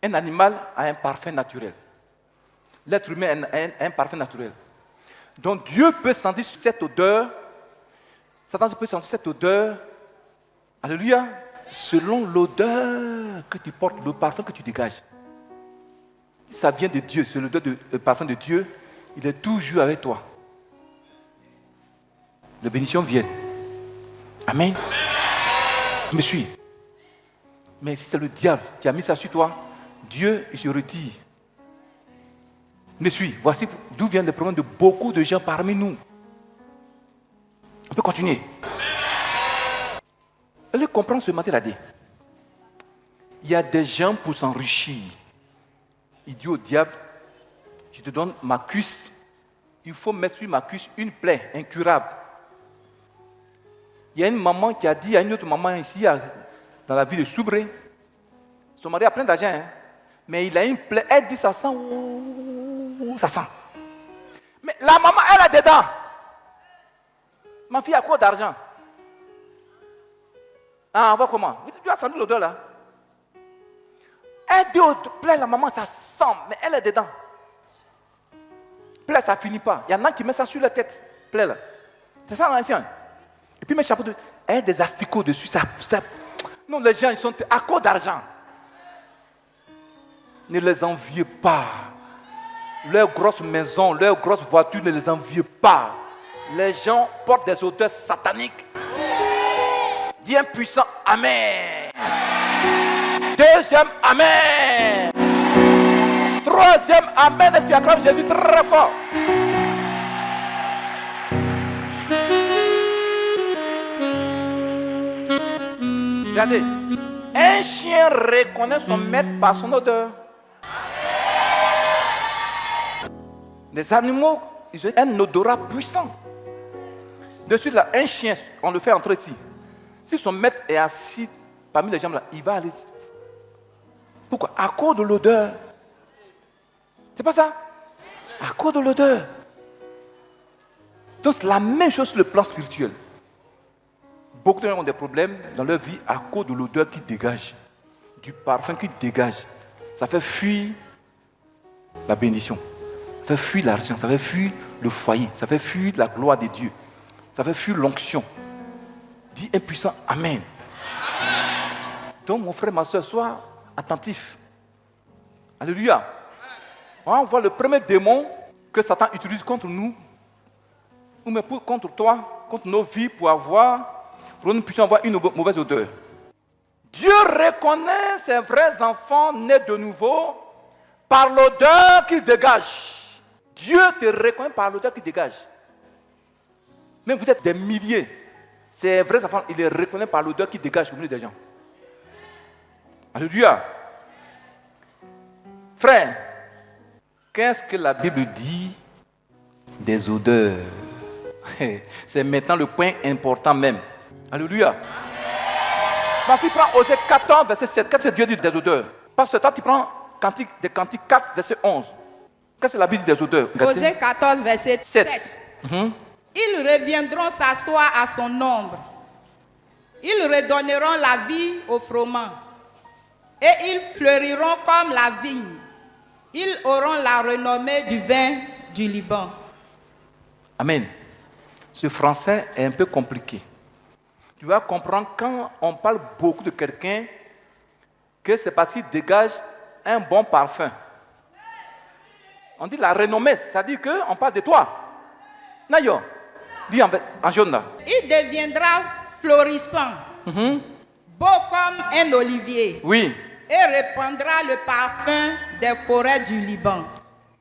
Un animal a un parfum naturel. L'être humain a un parfum naturel. Donc Dieu peut sentir cette odeur. Satan peut sentir cette odeur. Alléluia. Selon l'odeur que tu portes, le parfum que tu dégages. Ça vient de Dieu, c'est l'odeur le parfum de Dieu. Il est toujours avec toi. Les bénédictions viennent. Amen. Tu me suis. Mais si c'est le diable qui a mis ça sur toi, Dieu, il se retire. Me suis. Voici d'où viennent les problèmes de beaucoup de gens parmi nous. On peut continuer. Allez comprendre ce matin là. Il y a des gens pour s'enrichir. Il dit au diable, je te donne ma cuisse. Il faut mettre sur ma cuisse une plaie incurable. Il y a une maman qui a dit à une autre maman ici, dans la ville de Soubré, son mari a plein d'argent, hein, mais il a une plaie. Elle dit ça sent, ça sent. Mais la maman, elle est dedans. Ma fille a quoi d'argent? Ah, on voit comment? Tu as senti l'odeur là? Elle dit au plaie, la maman, ça sent, mais elle est dedans. Plaie, ça finit pas. Il y en a qui mettent ça sur la tête. Plaie là. C'est ça l'ancien. Et puis mes chapeaux de. Elle a des asticots dessus. Ça Non, les gens, ils sont à cause d'argent. Ne les enviez pas. Leurs grosses maisons, leurs grosses voitures, ne les enviez pas. Les gens portent des odeurs sataniques. Dis un puissant Amen. Deuxième Amen. Troisième Amen. Et tu acclames Jésus très fort. Regardez. Un chien reconnaît son maître par son odeur. Les animaux, ils ont un odorat puissant. De suite là, un chien, on le fait entrer ici. Si son maître est assis parmi les gens là, il va aller. Pourquoi? À cause de l'odeur. C'est pas ça? À cause de l'odeur. Donc c'est la même chose sur le plan spirituel. Beaucoup de gens ont des problèmes dans leur vie à cause de l'odeur qui dégage, du parfum qui dégage. Ça fait fuir la bénédiction, ça fait fuir l'argent, ça fait fuir le foyer, ça fait fuir la gloire de Dieu, ça fait fuir l'onction. Dis un puissant Amen. Donc mon frère, ma soeur, sois attentif. Alléluia. On voit le premier démon que Satan utilise contre nous, ou même contre toi, contre nos vies, pour que nous puissions avoir une mauvaise odeur. Dieu reconnaît ses vrais enfants nés de nouveau par l'odeur qu'ils dégagent. Dieu te reconnaît par l'odeur qu'ils dégagent. Même vous êtes des milliers. Ses vrais enfants, il les reconnaît par l'odeur qu'ils dégagent au milieu des gens. Alléluia. Frère, qu'est-ce que la Bible dit des odeurs? C'est maintenant le point important même. Alléluia. Ma fille prend Osée 14, verset 7. Qu'est-ce que Dieu dit des odeurs? Parce que toi, tu prends des Cantiques 4, verset 11. Qu'est-ce que la Bible dit des odeurs? Osée 14, verset 7. Mm-hmm. Ils reviendront s'asseoir à son ombre. Ils redonneront la vie au froment. Et ils fleuriront comme la vigne. Ils auront la renommée du vin du Liban. Amen. Ce français est un peu compliqué. Tu vas comprendre quand on parle beaucoup de quelqu'un que c'est parce qu'il dégage un bon parfum. On dit la renommée, c'est-à-dire qu'on parle de toi. Nayo, dis en jaune là. Il deviendra florissant, beau comme un olivier. Oui. Et répandra le parfum des forêts du Liban.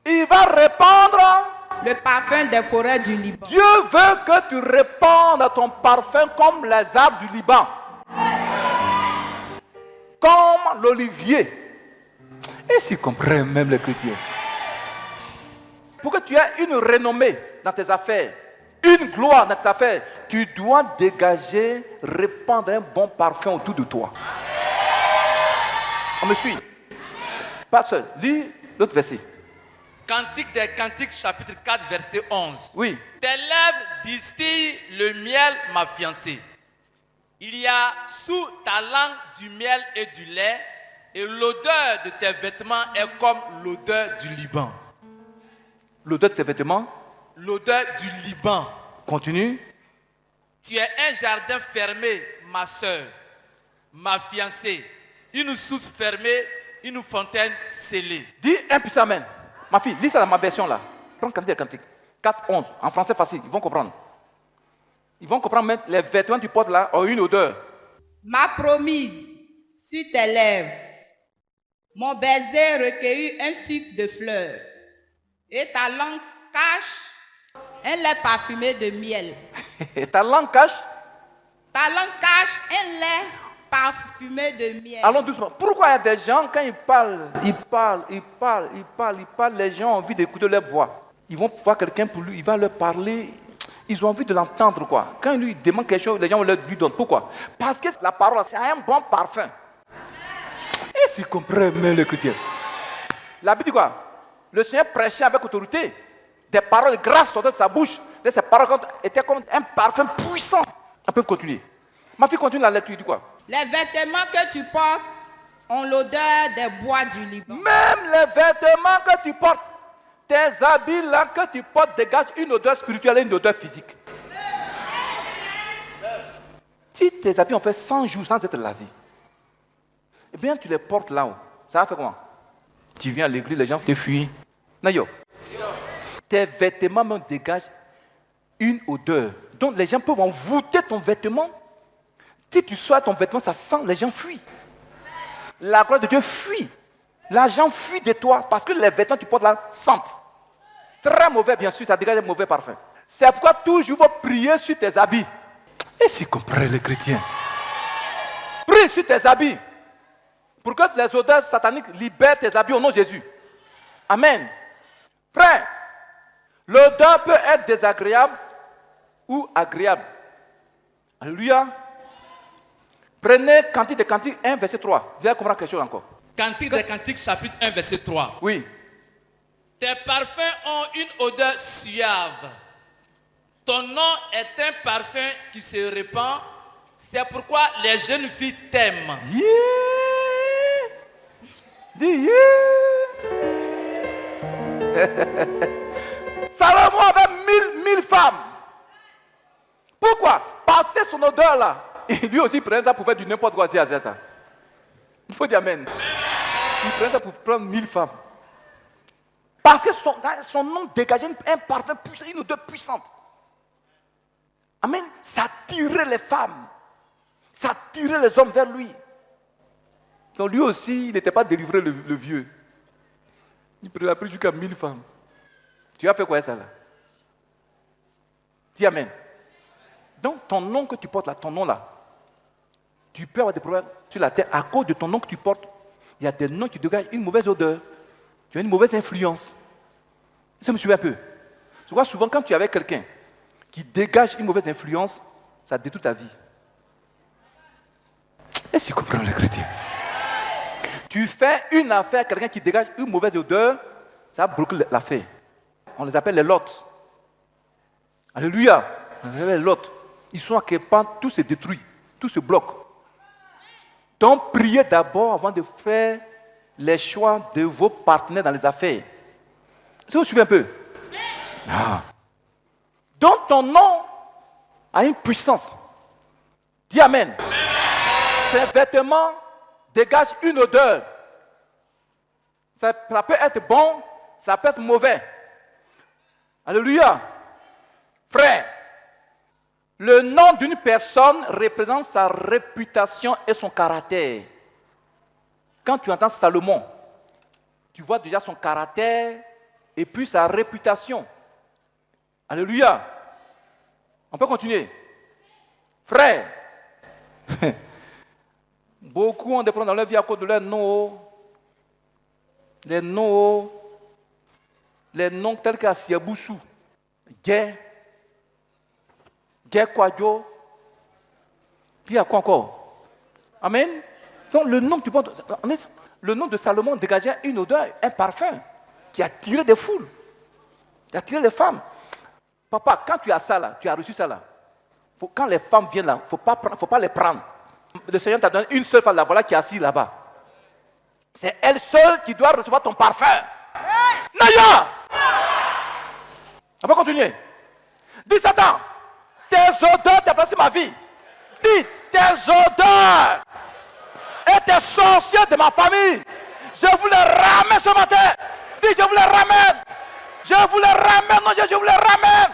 Il va répandre le parfum des forêts du Liban. Dieu veut que tu répandes ton parfum comme les arbres du Liban. Comme l'olivier. Et s'ils comprennent même les chrétiens. Pour que tu aies une renommée dans tes affaires, une gloire dans tes affaires, tu dois dégager, répandre un bon parfum autour de toi. On me suit? Pasteur, lis l'autre verset. Cantique des Cantiques, chapitre 4, verset 11. Oui. Tes lèvres distillent le miel, ma fiancée. Il y a sous ta langue du miel et du lait, et l'odeur de tes vêtements est comme l'odeur du Liban. L'odeur de tes vêtements? L'odeur du Liban. Continue. Tu es un jardin fermé, ma soeur, ma fiancée. Une source fermée, une fontaine scellée. Dis un puissant Amen. Ma fille, lis ça dans ma version là. Prends Cantique des Cantiques. 4, 11. En français facile, ils vont comprendre. Ils vont comprendre même les vêtements que tu portes là ont une odeur. Ma promise sur tes lèvres. Mon baiser recueillit un sucre de fleurs. Et ta langue cache un lait parfumé de miel. Et ta langue cache? Ta langue cache un lait parfumé de miel. Allons doucement. Pourquoi il y a des gens, quand ils parlent, les gens ont envie d'écouter leur voix. Ils vont voir quelqu'un pour lui, il va leur parler, ils ont envie de l'entendre quoi. Quand il lui demande quelque chose, les gens lui donnent. Pourquoi? Parce que la parole, c'est un bon parfum. Et s'ils comprennent même les chrétiens. La Bible dit quoi? Le Seigneur prêchait avec autorité. Des paroles grasses sortaient de sa bouche. Et ces paroles étaient comme un parfum puissant. On peut continuer. Ma fille continue la lecture, il dit quoi? Les vêtements que tu portes ont l'odeur des bois du Liban. Même les vêtements que tu portes, tes habits là que tu portes dégagent une odeur spirituelle et une odeur physique. Si tes habits ont fait 100 jours sans être lavés, eh bien tu les portes là-haut. Ça va faire comment? Tu viens à l'église, les gens te fuient. Nayo. Tes vêtements même dégagent une odeur. Donc les gens peuvent envoûter ton vêtement. Si tu sois ton vêtement, ça sent, les gens fuient. La gloire de Dieu fuit. L'argent fuit de toi parce que les vêtements que tu portes là sentent. Très mauvais, bien sûr, ça dégage un mauvais parfum. C'est pourquoi toujours il faut prier sur tes habits. Et si comprennent les chrétiens? Prie sur tes habits. Pour que les odeurs sataniques libèrent tes habits au nom de Jésus. Amen. Frère, l'odeur peut être désagréable ou agréable. Alléluia. Prenez Cantique des Cantiques 1, verset 3. Vous allez comprendre quelque chose encore. Cantique des Cantiques, chapitre 1, verset 3. Oui. Tes parfums ont une odeur suave. Ton nom est un parfum qui se répand. C'est pourquoi les jeunes filles t'aiment. Yeah. Dis Salomon avait 1000 femmes. Pourquoi? Parce que son odeur là. Et lui aussi prenait ça pour faire du n'importe quoi. Il faut dire amen. Il prenait ça pour prendre 1000 femmes. Parce que son nom dégageait un parfum puissant, une odeur puissante. Amen. Ça attirait les femmes. Ça attirait les hommes vers lui. Donc lui aussi, il n'était pas délivré le vieux. Il a pris jusqu'à 1000 femmes. Tu as fait quoi ça là? Dis amen. Donc ton nom que tu portes là, ton nom là, tu peux avoir des problèmes sur la terre à cause de ton nom que tu portes. Il y a des noms qui dégagent une mauvaise odeur. Tu as une mauvaise influence. Ça me suit un peu. Tu vois, souvent quand tu es avec quelqu'un qui dégage une mauvaise influence, ça détruit ta vie. Est-ce que tu comprends les chrétiens? Tu fais une affaire à quelqu'un qui dégage une mauvaise odeur, ça bloque l'affaire. On les appelle les lots. Alléluia. On les appelle les lots. Ils sont à quelque part, tout se détruit, tout se bloque. Donc priez d'abord avant de faire les choix de vos partenaires dans les affaires. Est-ce que vous suivez un peu? Ah. Donc ton nom a une puissance. Dis amen. Tes vêtements dégagent une odeur. Ça peut être bon, ça peut être mauvais. Alléluia. Frère, le nom d'une personne représente sa réputation et son caractère. Quand tu entends Salomon, tu vois déjà son caractère et puis sa réputation. Alléluia. On peut continuer. Frère, beaucoup ont des problèmes dans leur vie à cause de leur nom. Les noms tels qu'Asiaboussou, Gué, Kwadjo, puis il y a quoi encore? Amen. Donc le nom que tu portes, le nom de Salomon dégageait une odeur, un parfum qui attirait des foules, qui attirait les femmes. Papa, quand tu as ça là, tu as reçu ça là, quand les femmes viennent là, il ne faut pas les prendre. Le Seigneur t'a donné une seule femme là, voilà qui est assise là-bas. C'est elle seule qui doit recevoir ton parfum. Naya! On va continuer. Dis Satan, tes odeurs t'ont placé ma vie. Dis, tes odeurs et tes sorciers de ma famille, je vous les ramène ce matin. Dis, je vous les ramène. Je vous les ramène, non, je vous les ramène.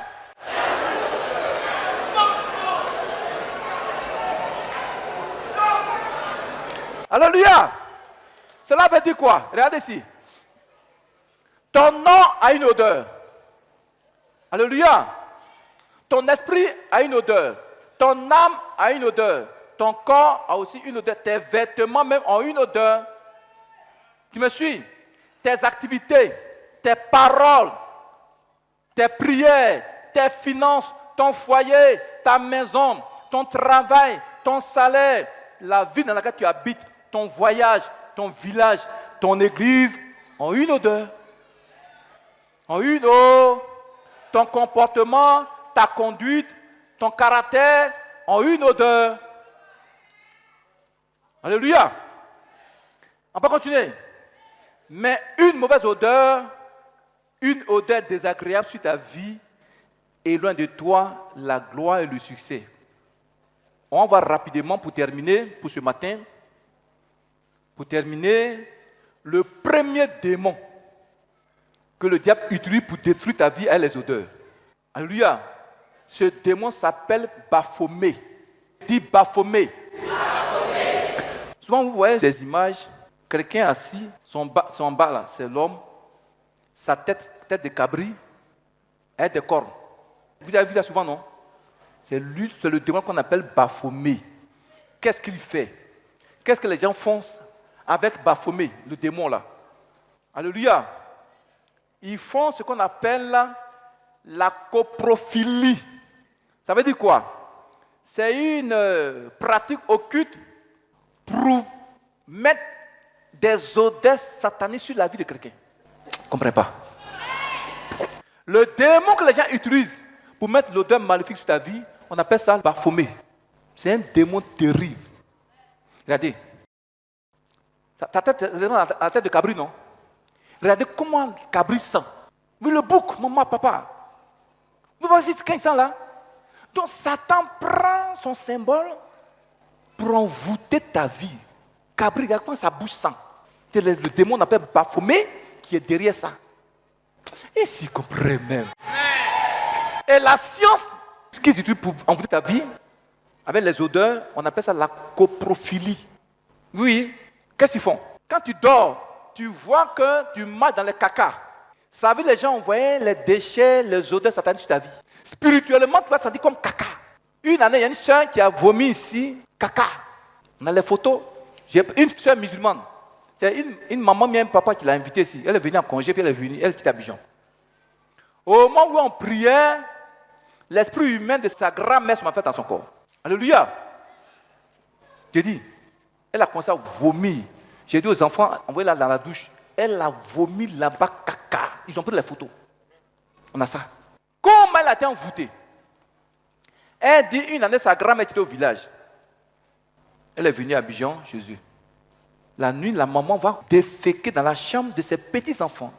Alléluia. Cela veut dire quoi? Regardez ici. Ton nom a une odeur. Alléluia. Ton esprit a une odeur. Ton âme a une odeur. Ton corps a aussi une odeur. Tes vêtements même ont une odeur. Tu me suis? Tes activités, tes paroles, tes prières, tes finances, ton foyer, ta maison, ton travail, ton salaire, la ville dans laquelle tu habites, ton voyage, ton village, ton église ont une odeur. Ont une odeur. Ton comportement, ta conduite, ton caractère ont une odeur. Alléluia. On peut continuer. Mais une mauvaise odeur, une odeur désagréable sur ta vie, éloigne de toi la gloire et le succès. On va rapidement pour terminer pour ce matin. Pour terminer, le premier démon que le diable utilise pour détruire ta vie est les odeurs. Alléluia. Ce démon s'appelle Baphomet. Dis Baphomet. Souvent, vous voyez des images, quelqu'un assis, son bas là, c'est l'homme, sa tête de cabri, et des cornes. Vous avez vu ça souvent, non? C'est lui, c'est le démon qu'on appelle Baphomet. Qu'est-ce qu'il fait? Qu'est-ce que les gens font avec Baphomet, le démon là? Alléluia. Ils font ce qu'on appelle la coprophilie. Ça veut dire quoi? C'est une pratique occulte pour mettre des odeurs sataniques sur la vie de quelqu'un. Je ne comprends pas. Le démon que les gens utilisent pour mettre l'odeur maléfique sur ta vie, on appelle ça le Baphomet. C'est un démon terrible. Regardez. Ta tête, la tête de cabri, non? Regardez comment le cabri sent. Oui, le bouc, maman, papa. Vous voyez quand il sent là? Donc Satan prend son symbole pour envoûter ta vie. Cabri, regarde comment sa bouche sent. C'est le démon qu'on appelle Baphomet qui est derrière ça. Et s'il comprend même. Et la science, ce qu'ils utilisent pour envoûter ta vie, avec les odeurs, on appelle ça la coprophilie. Oui, qu'est-ce qu'ils font? Quand tu dors, tu vois que tu marches dans les caca. Ça veut dire que les gens envoyaient les déchets, les odeurs sataniques sur ta vie. Spirituellement, tu vas sentir comme caca. Une année, il y a une soeur qui a vomi ici, caca. On a les photos. J'ai une soeur musulmane. C'est une maman, même papa qui l'a invitée ici. Elle est venue en congé, puis elle est venue, elle était à Abidjan. Au moment où on priait, l'esprit humain de sa grand-mère se m'a fait dans son corps. Alléluia. J'ai dit, elle a commencé à vomir. J'ai dit aux enfants, envoyez-la dans la douche. Elle a vomi là-bas, caca. Ils ont pris les photos. On a ça. Comment elle a été envoûtée? Elle dit, une année, sa grand-mère était au village. Elle est venue à Abidjan, Jésus. La nuit, la maman va déféquer dans la chambre de ses petits-enfants.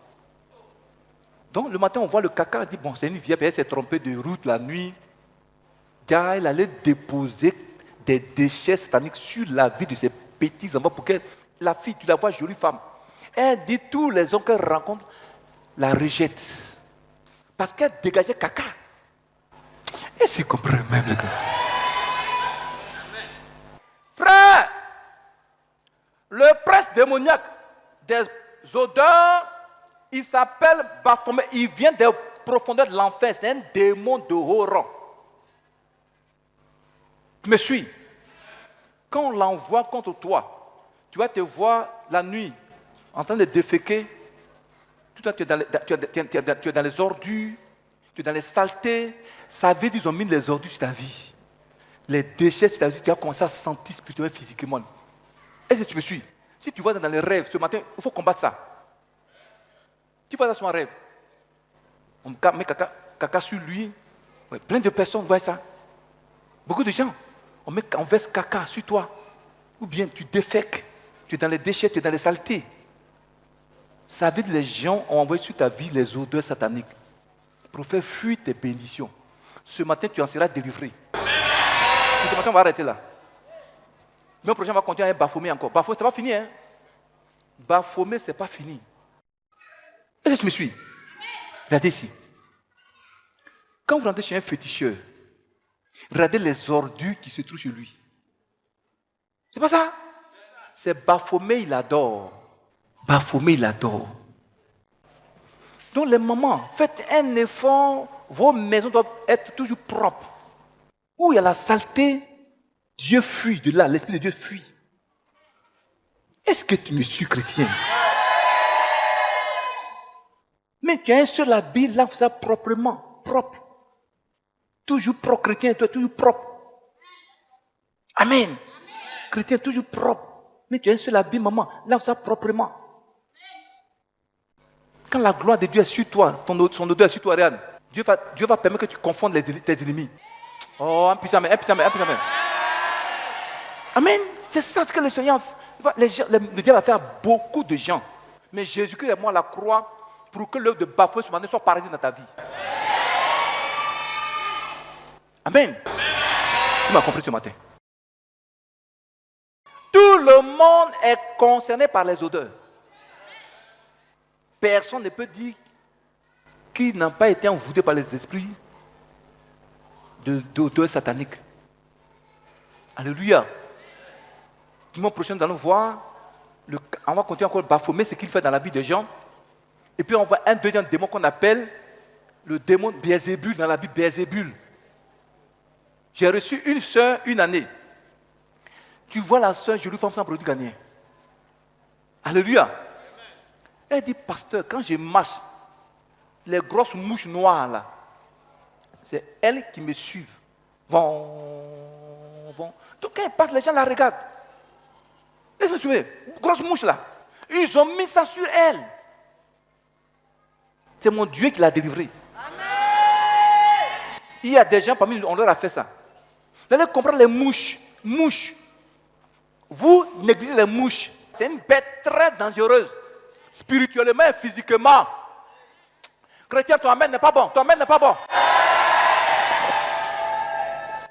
Donc, le matin, on voit le caca, on dit, bon, c'est une vieille, elle s'est trompée de route la nuit. Car elle allait déposer des déchets sataniques sur la vie de ses petits-enfants pour que la fille, tu la vois, jolie femme. Elle dit, tous les hommes qu'elle rencontre la rejettent. Parce qu'elle dégageait caca. Et c'est compris même, les gars. Frère, le prince démoniaque des odeurs, il s'appelle Baphomet. Il vient des profondeurs de l'enfer. C'est un démon de haut rang. Tu me suis? Quand on l'envoie contre toi, tu vas te voir la nuit en train de déféquer. Tu es dans les ordures, tu es dans les saletés. Ça veut dire qu'ils ont mis les ordures sur ta vie. Les déchets sur ta vie, tu vas commencer à sentir spirituellement, physiquement. Est-ce que tu me suis? Si tu vois dans les rêves, ce matin, il faut combattre ça. Tu vois ça sur un rêve. On met caca sur lui. Ouais, plein de personnes voient ça. Beaucoup de gens. On verse caca sur toi. Ou bien tu défèques. Tu es dans les déchets, tu es dans les saletés. Ça veut dire que les gens ont envoyé sur ta vie les odeurs sataniques pour faire fuir tes bénédictions. Ce matin, tu en seras délivré. Et ce matin, on va arrêter là. Mais au prochain, on va continuer à Baphomet encore. Baphomet, ce n'est pas fini. Hein? Baphomet, ce n'est pas fini. Est-ce que tu me suis? Regardez ici. Quand vous rentrez chez un féticheur, regardez les ordures qui se trouvent chez lui. C'est pas ça? C'est Baphomet, il adore. Baphomet, il adore. Donc les mamans, faites un effort. Vos maisons doivent être toujours propres. Où il y a la saleté, Dieu fuit de là, l'Esprit de Dieu fuit. Est-ce que tu me suis, chrétien? Mais tu as un seul habit, là, ça proprement, propre. Toujours propre, chrétien, toi, toujours propre. Amen. Amen. Chrétien, toujours propre. Mais tu as un seul habit, maman, là, ça proprement. Quand la gloire de Dieu est sur toi, son odeur est sur toi, regarde, Dieu va permettre que tu confondes tes ennemis. Oh, un puissant, un puissant. Amen. C'est ça ce que le Seigneur, le diable va faire à beaucoup de gens. Mais Jésus-Christ est mort à la croix pour que l'œuvre de Baphomet ce matin soit paradis dans ta vie. Amen. Tu m'as compris ce matin. Tout le monde est concerné par les odeurs. Personne ne peut dire qu'il n'a pas été envoûté par les esprits d'odeurs sataniques. Alléluia. Dimanche prochain, nous allons voir, on va continuer encore à baphomer ce qu'il fait dans la vie des gens. Et puis on voit un deuxième démon qu'on appelle le démon Béelzébul dans la Bible, Béelzébul. J'ai reçu une sœur une année. Tu vois la sœur, je lui forme sans produit gagné. Alléluia. Elle dit, pasteur, quand je marche, les grosses mouches noires là, c'est elles qui me suivent. Vont. Donc quand elle passe, les gens la regardent. Laisse-moi tuer, grosse mouche là. Ils ont mis ça sur elle. C'est mon Dieu qui l'a délivré. Amen. Il y a des gens parmi nous, on leur a fait ça. Vous allez comprendre les mouches. Mouches. Vous négligez les mouches. C'est une bête très dangereuse. Spirituellement et physiquement. Chrétien, ton amen n'est pas bon. Ton amen n'est pas bon.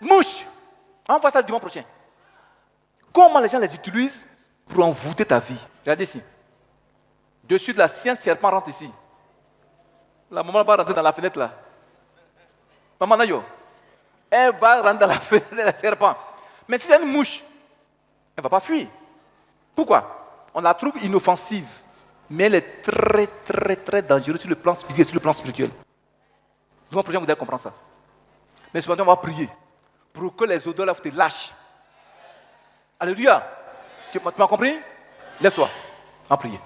Mouches. On va voir ça le dimanche prochain. Comment les gens les utilisent pour envoûter ta vie. Regardez ici. Dessus de la science, serpent rentre ici. La maman va rentrer dans la fenêtre là. Maman Nayo. Elle va rentrer dans la fenêtre de la serpent. Mais si c'est une mouche, elle ne va pas fuir. Pourquoi? On la trouve inoffensive. Mais elle est très, très, très dangereuse sur le plan physique et sur le plan spirituel. Dimanche prochain, vous devez comprendre ça. Mais ce matin, on va prier pour que les odeurs là te lâchent. Alléluia. Tu m'as compris? Lève-toi. On va prier.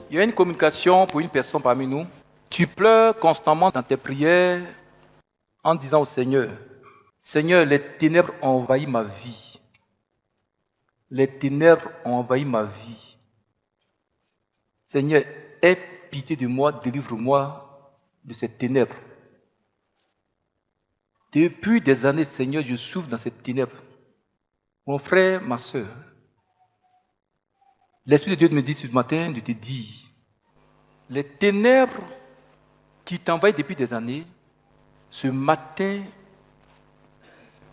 Il y a une communication pour une personne parmi nous. Tu pleures constamment dans tes prières en disant au Seigneur, Seigneur, les ténèbres ont envahi ma vie. Les ténèbres ont envahi ma vie. Seigneur, aie pitié de moi, délivre-moi de ces ténèbres. Depuis des années, Seigneur, je souffre dans ces ténèbres. Mon frère, ma soeur, l'Esprit de Dieu me dit ce matin de te dire, les ténèbres qui t'envahissent depuis des années, ce matin,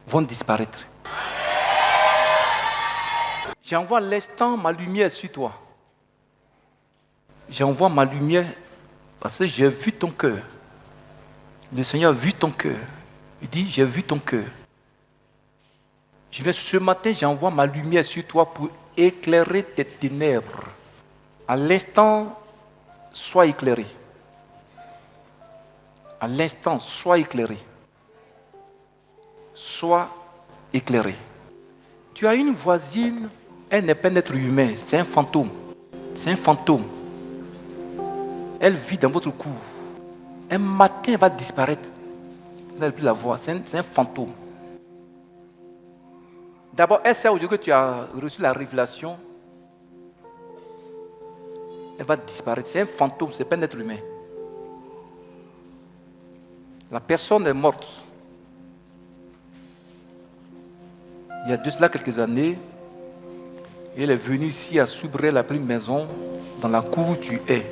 vont disparaître. J'envoie l'instant ma lumière sur toi. J'envoie ma lumière parce que j'ai vu ton cœur. Le Seigneur a vu ton cœur. Il dit, j'ai vu ton cœur. Ce matin, j'envoie ma lumière sur toi pour éclairer tes ténèbres. À l'instant, sois éclairé. À l'instant, sois éclairé. Sois éclairé. Tu as une voisine, elle n'est pas un être humain, c'est un fantôme. C'est un fantôme. Elle vit dans votre cour. Un matin, elle va disparaître. Vous n'allez plus la voir, c'est un fantôme. D'abord, elle sait aujourd'hui que tu as reçu la révélation. Elle va disparaître. C'est un fantôme, ce n'est pas un être humain. La personne est morte. Il y a de cela quelques années, elle est venue ici à Soubrel, la première maison, dans la cour où tu es.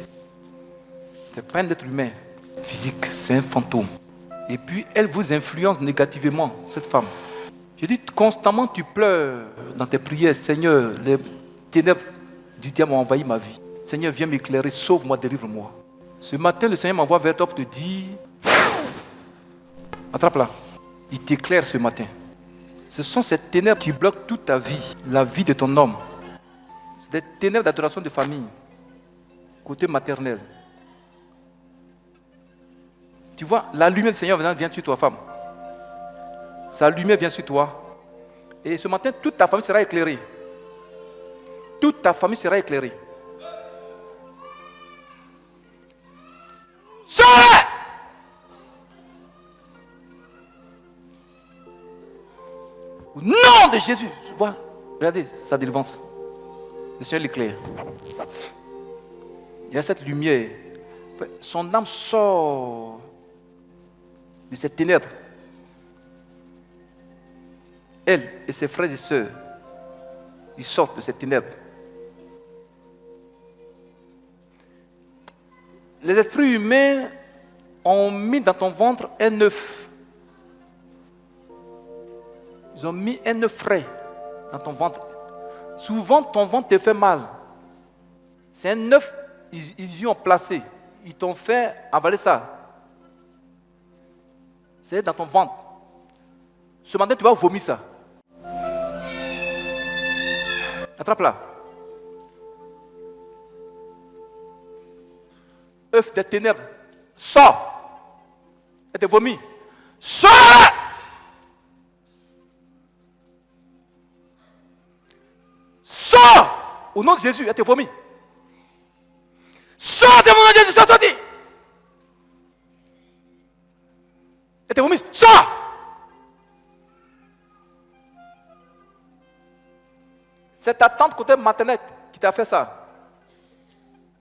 Ce n'est pas un être humain physique, c'est un fantôme. Et puis, elle vous influence négativement, cette femme. Je dis constamment, tu pleures dans tes prières. Seigneur, les ténèbres du diable ont envahi ma vie. Seigneur, viens m'éclairer, sauve-moi, délivre-moi. Ce matin, le Seigneur m'envoie vers toi pour te dire, attrape-la. Il t'éclaire ce matin. Ce sont ces ténèbres qui bloquent toute ta vie, la vie de ton homme. C'est des ténèbres d'adoration de famille, côté maternel. Tu vois, la lumière du Seigneur vient sur toi, femme. Sa lumière vient sur toi. Et ce matin, toute ta famille sera éclairée. Toute ta famille sera éclairée. Sors! Au nom de Jésus, tu vois, regardez sa délivrance. Le Seigneur l'éclaire. Il y a cette lumière. Son âme sort de cette ténèbres. Elle et ses frères et sœurs, ils sortent de cette ténèbres. Les esprits humains ont mis dans ton ventre un œuf. Ils ont mis un œuf frais dans ton ventre. Souvent, ton ventre te fait mal. C'est un œuf, ils y ont placé. Ils t'ont fait avaler ça. C'est dans ton ventre. Ce matin, tu vas vomir ça. Attrape là. œuf des ténèbres, sors et te vomis. Sors! Sors! Au nom de Jésus, et te vomis. Sors de mon nom de Jésus, sors-toi dit. Et te vomis, sors! C'est ta tante côté maternelle qui t'a fait ça.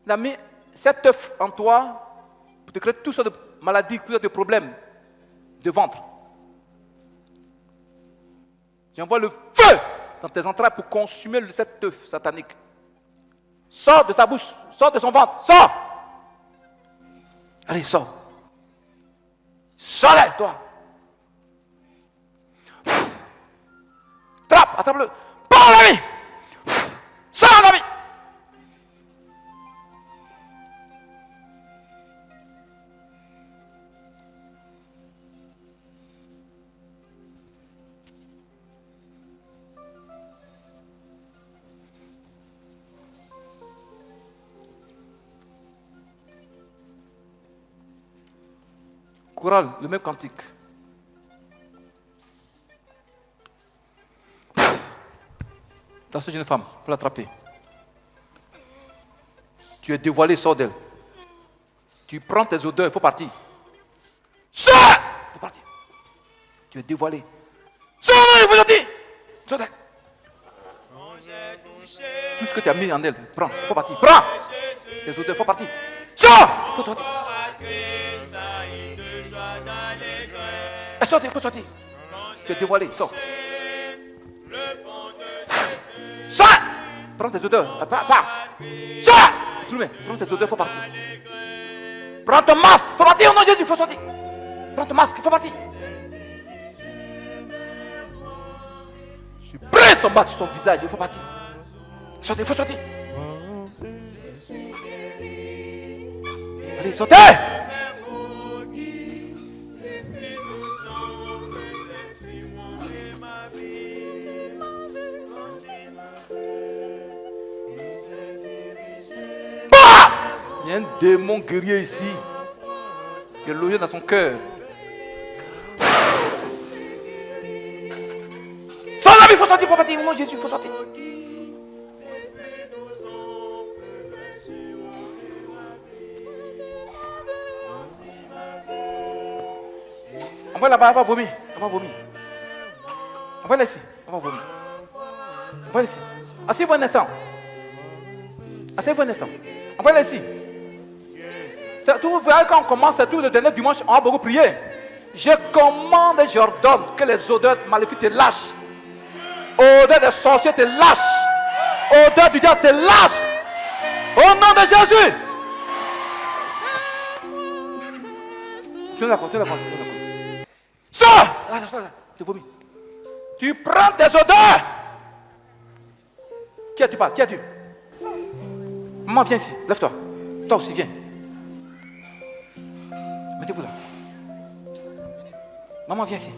Il a mis cet œuf en toi pour te créer toutes sortes de maladies, toutes sortes de problèmes de ventre. J'envoie le feu dans tes entrailles pour consumer cet œuf satanique. Sors de sa bouche, sors de son ventre, sors! Allez, sors. Sors-le, toi. Attrape-le. Parle la vie. Sors la vie. Chorale, le même cantique. Dans cette jeune femme, pour l'attraper. Tu es dévoilé, sors d'elle. Tu prends tes odeurs, il faut partir. Sors! Il faut partir. Tu es dévoilé. Sors, il faut sortir. Sors d'elle. Tout ce que tu as mis en elle, prends, il faut partir. Prends! Tes odeurs, il faut partir. Sors! Il faut sortir. Sortez, il faut sortir. Tu es dévoilé, sors. Sors! Prends tes odeurs, pars. Sors! Prends tes odeurs, il faut partir. Prends ton masque, il faut partir au nom de Jésus, il faut sortir. Prends ton masque, il faut partir. Je prends ton masque sur ton visage, il faut partir. Sortez, il faut sortir. Allez, sortez! Il y a un démon guerrier ici qui est logé dans son cœur. Sors là, il faut sortir pour partir. Au nom de Jésus, il faut sortir. Envoie là-bas, elle va vomir. Elle va vomir. Envoie-la ici, elle va vomir. Envoie-la ici. Asseyez-vous un instant. Asseyez-vous un instant. Envoie-la ici. Vous voyez, quand on commence, c'est tout le dernier dimanche, on va beaucoup prier. Je commande et j'ordonne que les odeurs maléfiques te lâchent. Odeur des sorciers te lâchent. Odeur du diable te lâche. Au nom de Jésus. Tu es d'accord. Sors! Tu vomis. Tu prends tes odeurs. Qui as-tu parles? Qui as-tu? Maman, viens ici. Lève-toi. Toi aussi, viens. Mettez-vous là. Maman, viens ici.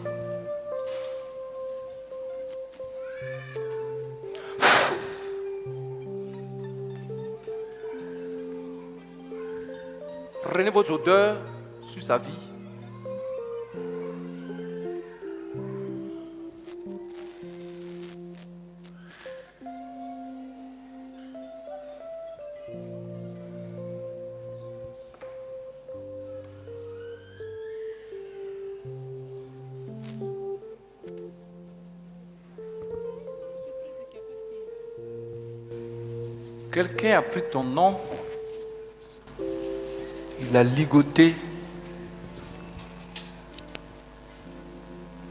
Prenez vos odeurs sur sa vie. Quelqu'un a pris ton nom, il l'a ligoté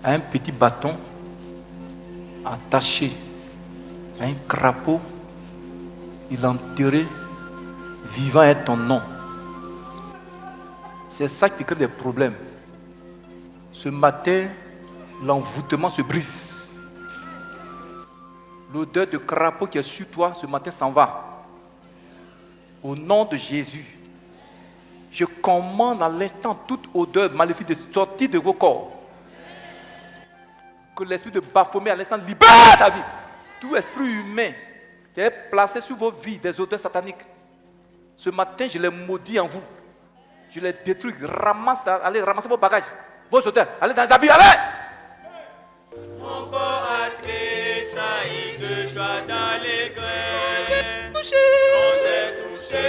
à un petit bâton attaché à un crapaud, il l'a enterré vivant à ton nom. C'est ça qui crée des problèmes. Ce matin, l'envoûtement se brise. L'odeur de crapaud qui est sur toi ce matin s'en va. Au nom de Jésus, je commande à l'instant toute odeur maléfique de sortir de vos corps. Que l'esprit de Baphomet à l'instant libère ta vie. Tout esprit humain qui est placé sur vos vies des odeurs sataniques. Ce matin, je les maudis en vous. Je les détruis. Allez, ramassez vos bagages, vos odeurs. Allez dans les habits, allez! Mon corps a tressailli de joie d'allégresse. Quand j'ai touché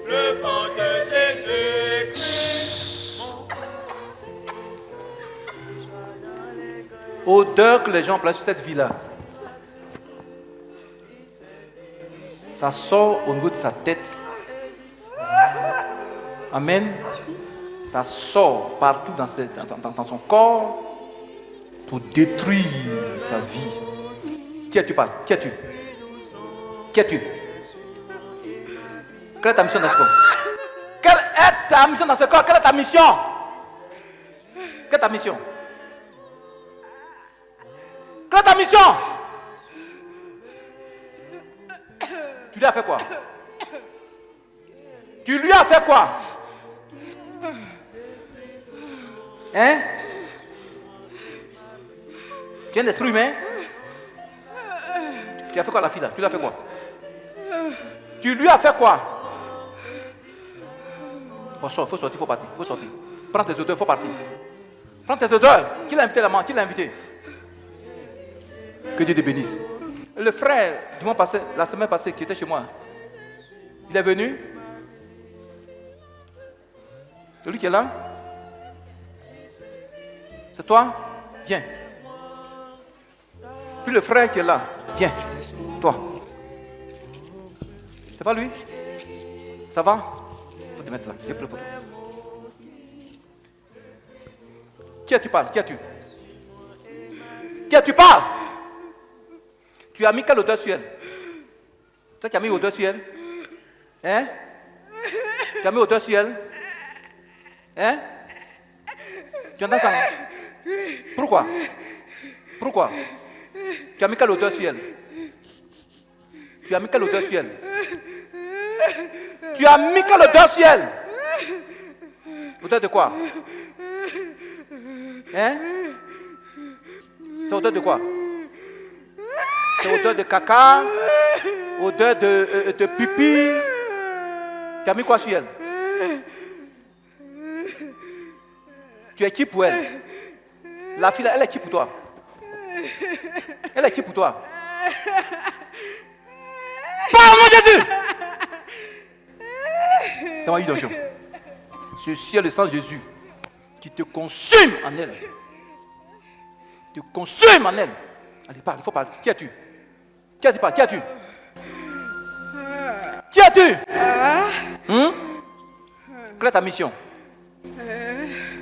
le pan de Jésus. Odeur que les gens placent sur cette vie-là. Ça sort au niveau de sa tête. Amen. Ça sort partout dans son corps pour détruire sa vie. Qui es-tu parles? Qui es-tu? Qui es-tu? Quelle est ta mission dans ce corps? Quelle est ta mission dans ce corps? Quelle est ta mission? Quelle est ta mission? Quelle est ta mission? Tu lui as fait quoi? Tu lui as fait quoi? Hein? Tu es un esprit humain? Tu as fait quoi à la fille là? Tu lui as fait quoi? Tu lui as fait quoi? Bon, il faut sortir, il faut partir. Il faut sortir. Prends tes odeurs, il faut partir. Prends tes odeurs. Qui l'a invité là-bas? Qui l'a invité? Que Dieu te bénisse. Le frère, la semaine passée, qui était chez moi, il est venu. Celui qui est là? C'est toi? Viens. Puis le frère qui est là, viens. Toi. C'est pas lui? Ça va? Il faut te mettre là. J'ai pris pour toi. Qui es-tu parles? Qui es-tu? Qui es-tu parles? Tu as mis quelle odeur sur elle? Toi, tu as mis odeur sur elle? Hein? Tu as mis odeur sur elle? Hein? Tu entends ça? Pourquoi? Pourquoi? Tu as mis quelle odeur sur elle? Tu as mis quelle odeur sur elle? Tu as mis quelle odeur sur elle? Odeur de quoi? Hein? C'est odeur de quoi? C'est odeur de caca? Odeur de pipi? Tu as mis quoi sur elle? Tu es qui pour elle? La fille, elle est qui pour toi? Elle est qui pour toi? Parle, mon Jésus! T'as eu d'onction. Ceci est le sang de Jésus qui te consume en elle. Te consume en elle. Allez, parle, il faut parler. Qui es-tu? Qui es-tu? Qui es-tu? Qui es-tu? Quelle est ta mission?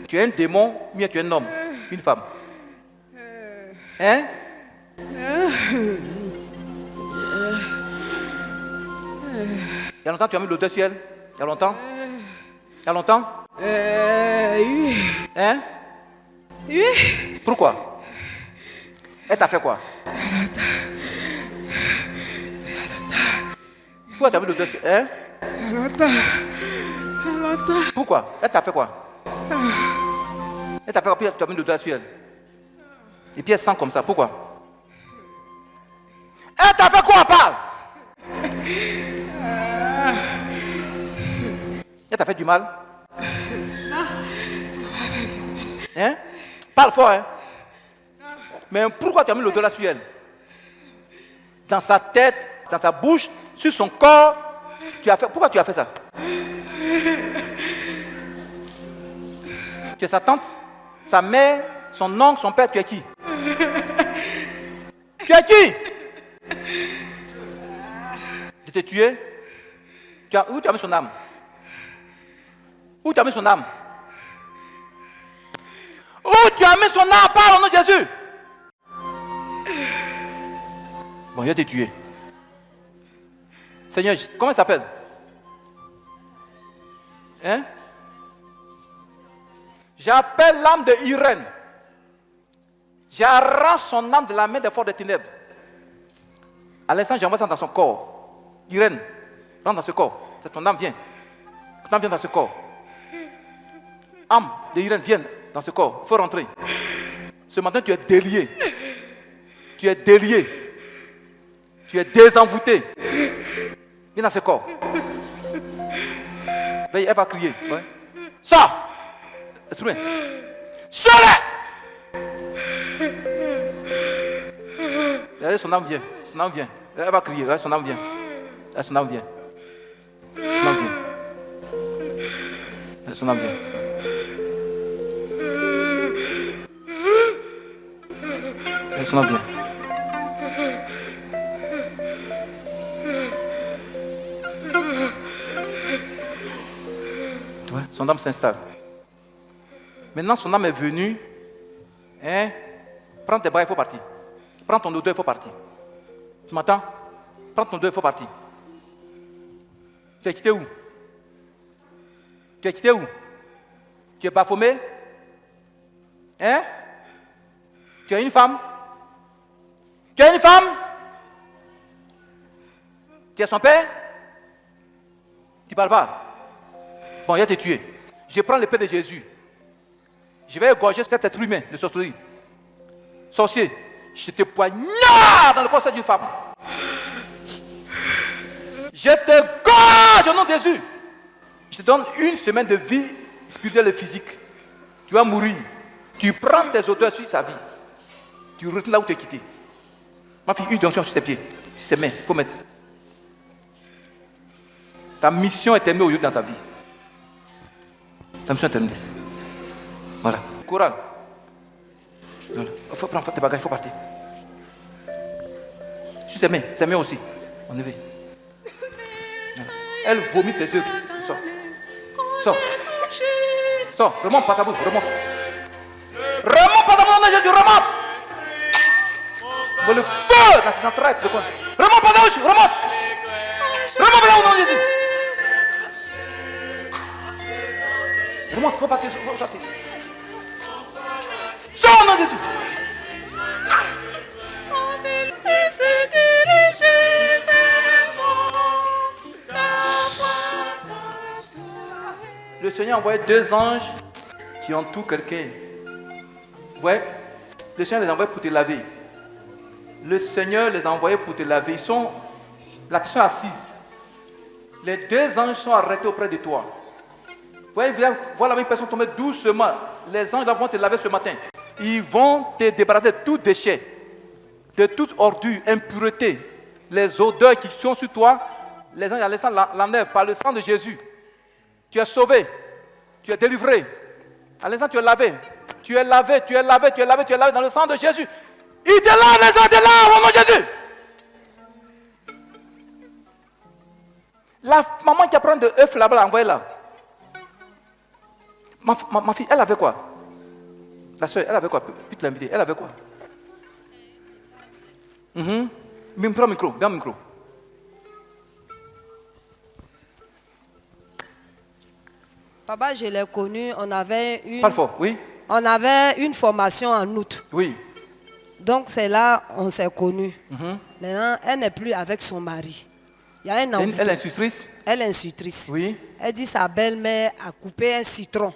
Tu es un démon, ou bien tu es un homme, une femme? Hein? Il y a longtemps tu as mis l'odeur sur elle? Il y a longtemps? Il y a longtemps? Oui. Hein? Oui. Pourquoi? Elle t'a fait quoi? Pourquoi tu as mis l'odeur sur elle? Longtemps. Pourquoi? Elle t'a fait quoi? Elle t'a fait quoi? Puis tu as mis l'odeur sur elle. Et puis elle sent comme ça. Pourquoi? Elle t'a fait quoi? Parle! Elle t'a fait du mal? Hein? Parle fort, hein? Mais pourquoi tu as mis l'odeur là sur elle? Dans sa tête, dans sa bouche, sur son corps. Pourquoi tu as fait ça? Tu es sa tante, sa mère, son oncle, son père, tu es qui? Tu es qui? Je t'ai tué? Où tu as mis son âme? Où tu as mis son âme? Où tu as mis son âme? Parle au nom de Jésus! Bon, il va te tuer. Seigneur, comment il s'appelle? Hein? J'appelle l'âme de Irène. J'arrache son âme de la main des forces des ténèbres. À l'instant, j'envoie ça dans son corps. Irène, rentre dans ce corps. C'est ton âme, viens. Ton âme vient dans ce corps. Âme de Irène, viens dans ce corps. Il faut rentrer. Ce matin, tu es délié. Tu es délié. Tu es désenvoûté. Viens dans ce corps. Veille, elle va crier. Ouais. Sors! Esprit. Sors-le! Regardez, son âme vient. Son âme vient. Elle va crier. Regardez, son âme vient. Son âme vient. Son âme vient. Son âme vient. Son âme vient. Ouais, son âme s'installe. Maintenant, son âme est venue. Hein? Prends tes bras, il faut partir. Prends ton odeur, il faut partir. Tu m'entends? Prends ton odeur, il faut partir. Tu es quitté où? Tu es quitté où? Tu es baphomet? Hein? Tu es une femme? Tu es une femme? Tu es son père? Tu parles pas? Bon, il a été tué. Je prends l'épée de Jésus. Je vais égorger cet être humain de sorcellerie. Sorcier, je te poignarde dans le poste d'une femme. Je te gorge au nom de Jésus. Je te donne une semaine de vie spirituelle et physique. Tu vas mourir. Tu prends tes odeurs sur sa vie. Tu retournes là où tu es quitté. Ma fille, une onction sur ses pieds, sur ses mains, il faut mettre. Ta mission est terminée au lieu dans ta vie. Ta mission est terminée. Voilà. Courage. Voilà. Il faut prendre tes bagages, il faut partir. Sur ses mains aussi. On y va. Voilà. Elle vomit tes yeux. Sors. Sors. Sors. Remonte par ta bouche. Remonte. Remonte par ta bouche, nom de Jésus. Remonte. Le feu dans ses entrailles. Remonte par ta bouche. Remonte. Remonte par ta bouche, nom de Jésus. Remonte, il faut partir. Faut sortir. Sors, nom de Jésus. Le Seigneur a envoyé 2 anges qui entourent quelqu'un. Ouais, le Seigneur les a envoyés pour te laver. Le Seigneur les a envoyés pour te laver. Ils sont, la personne assise. Les 2 anges sont arrêtés auprès de toi. Ouais, voilà une personne tomber doucement. Les anges vont te laver ce matin. Ils vont te débarrasser de tout déchet, de toute ordure, impureté. Les odeurs qui sont sur toi, les anges à l'instant l'enlèvent par le sang de Jésus. Tu es sauvé, tu es délivré. À l'instant, tu es lavé. Tu es lavé, tu es lavé, tu es lavé, tu es lavé dans le sang de Jésus. Il te lave, les anges te lavent au nom de Jésus. La maman qui apprend de œufs là-bas, envoyez-la. Ma fille, elle avait quoi? La soeur, elle avait quoi? Puis l'inviter, elle avait quoi? Prends le micro, viens au micro. Papa, je l'ai connu, on avait Parle fort, oui. On avait une formation en août. Oui. Donc c'est là on s'est connus. Maintenant, elle n'est plus avec son mari. Il y a un enfant. Elle est institutrice? Elle est institutrice. Oui. Elle dit sa belle-mère a coupé un citron.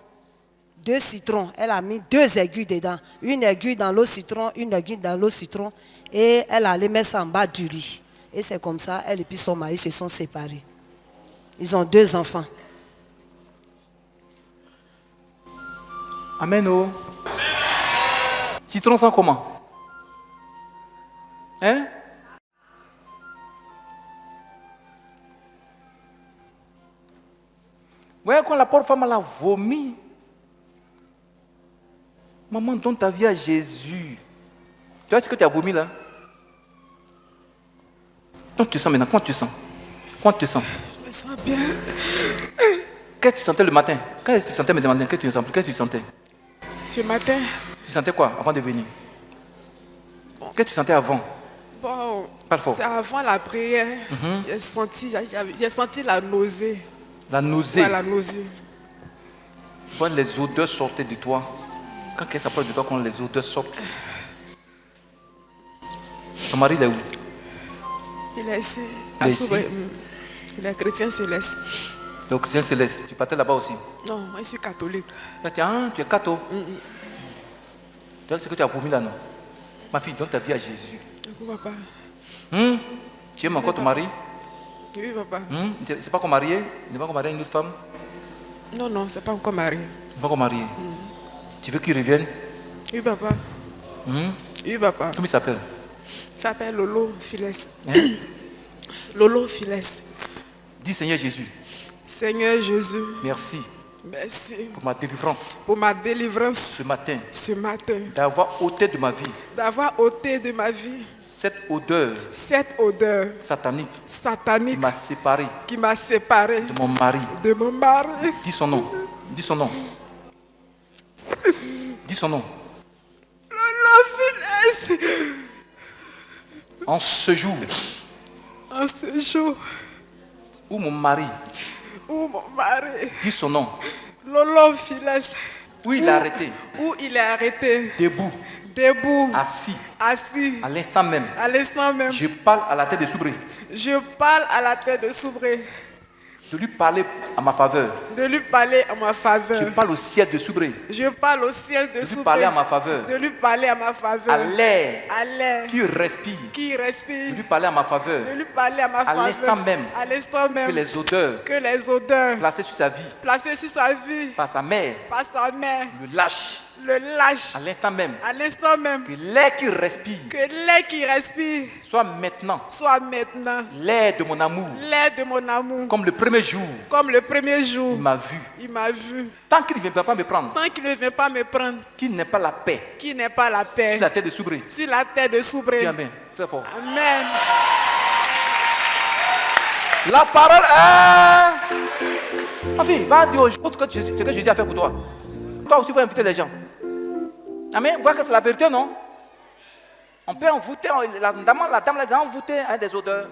2 citrons. Elle a mis 2 aiguilles dedans. Une aiguille dans l'eau citron, une aiguille dans l'eau citron. Et elle allait mettre ça en bas du lit. Et c'est comme ça, elle et puis son mari se sont séparés. Ils ont 2 enfants. Amen. Oh. Citron sans comment? Hein? Vous voyez quand la pauvre femme a vomi. Maman, donne ta vie à Jésus. Tu vois ce que tu as vomi là? Comment tu te sens maintenant? Comment tu te sens? Comment tu te sens? Je me sens bien. Qu'est-ce que tu sentais le matin? Qu'est-ce que tu sentais me demander? Qu'est-ce que tu sentais? Ce matin. Tu sentais quoi avant de venir? Qu'est-ce que tu sentais avant? Bon, Parle fort. c'est avant la prière. J'ai senti la nausée. La nausée. Ouais, la nausée. Quand les odeurs sortaient de toi, quand quelqu'un s'approche de toi, quand les odeurs sortent. Ton mari, il est où? Il est ici. Il est ici. Il est chrétien céleste. Le chrétien céleste, tu partais là-bas aussi. Non, moi je suis catholique. Tu es catho. C'est ce que tu as promis là, non? Ma fille, donne ta vie à Jésus. Papa. Tu aimes encore ton mari? Oui, papa. C'est pas qu'on marié? Il n'est pas qu'on marié à une autre femme? Non, non, c'est pas encore marié. Il n'est pas qu'on marié. Tu veux qu'il revienne? Oui, papa. Oui, papa. Comment il s'appelle? Il s'appelle Lolo Files. Hein? Lolo Files. Dis Seigneur Jésus. Seigneur Jésus. Merci. Merci. Pour ma délivrance. Pour ma délivrance. Ce matin. Ce matin. D'avoir ôté de ma vie. D'avoir ôté de ma vie. Cette odeur. Cette odeur. Satanique. Satanique. Qui m'a séparé. Qui m'a séparé. De mon mari. De mon mari. Dis son nom. Dis son nom. Dis son nom. Lolo Files. En ce jour. En ce jour. Où mon mari. Où mon mari. Dis son nom. Lolo Files. Où il est arrêté. Où il est arrêté. Debout. Debout. Assis. Assis. À l'instant même. À l'instant même. Je parle à la tête de Soubré. Je parle à la tête de Soubré. De lui parler à ma faveur. De lui parler à ma faveur. Je parle au ciel de Soubré. Je parle au ciel de Soubré. De lui parler à ma faveur. De lui parler à ma faveur. À l'air. À l'air. Qui respire. Qui respire. De lui parler à ma faveur. De lui parler à ma faveur. À l'instant même. À l'instant même. Que les odeurs. Que les odeurs. Placées sur sa vie. Placées sur sa vie. Par sa mère. Par sa mère. Le lâche. Le lâche. À l'instant même. À l'instant même. Que l'air qui respire. Que l'air qui respire. Soit maintenant. Soit maintenant. L'air de mon amour. L'air de mon amour. Comme le premier jour. Comme le premier jour. Il m'a vu. Il m'a vu. Tant qu'il ne vient pas me prendre. Tant qu'il ne vient pas me prendre. Qu'il n'ait pas la paix. Qu'il n'ait pas la paix. Sur la tête de Soubré. Sur la tête de Soubré. Amen. Très fort. Amen. La parole est... Ma fille, va dire aux autres ce que Jésus a fait pour toi. Toi aussi, il faut inviter les gens. Amen. Voir que c'est la vérité, non? On peut envoûter, la dame là a envoûté des odeurs.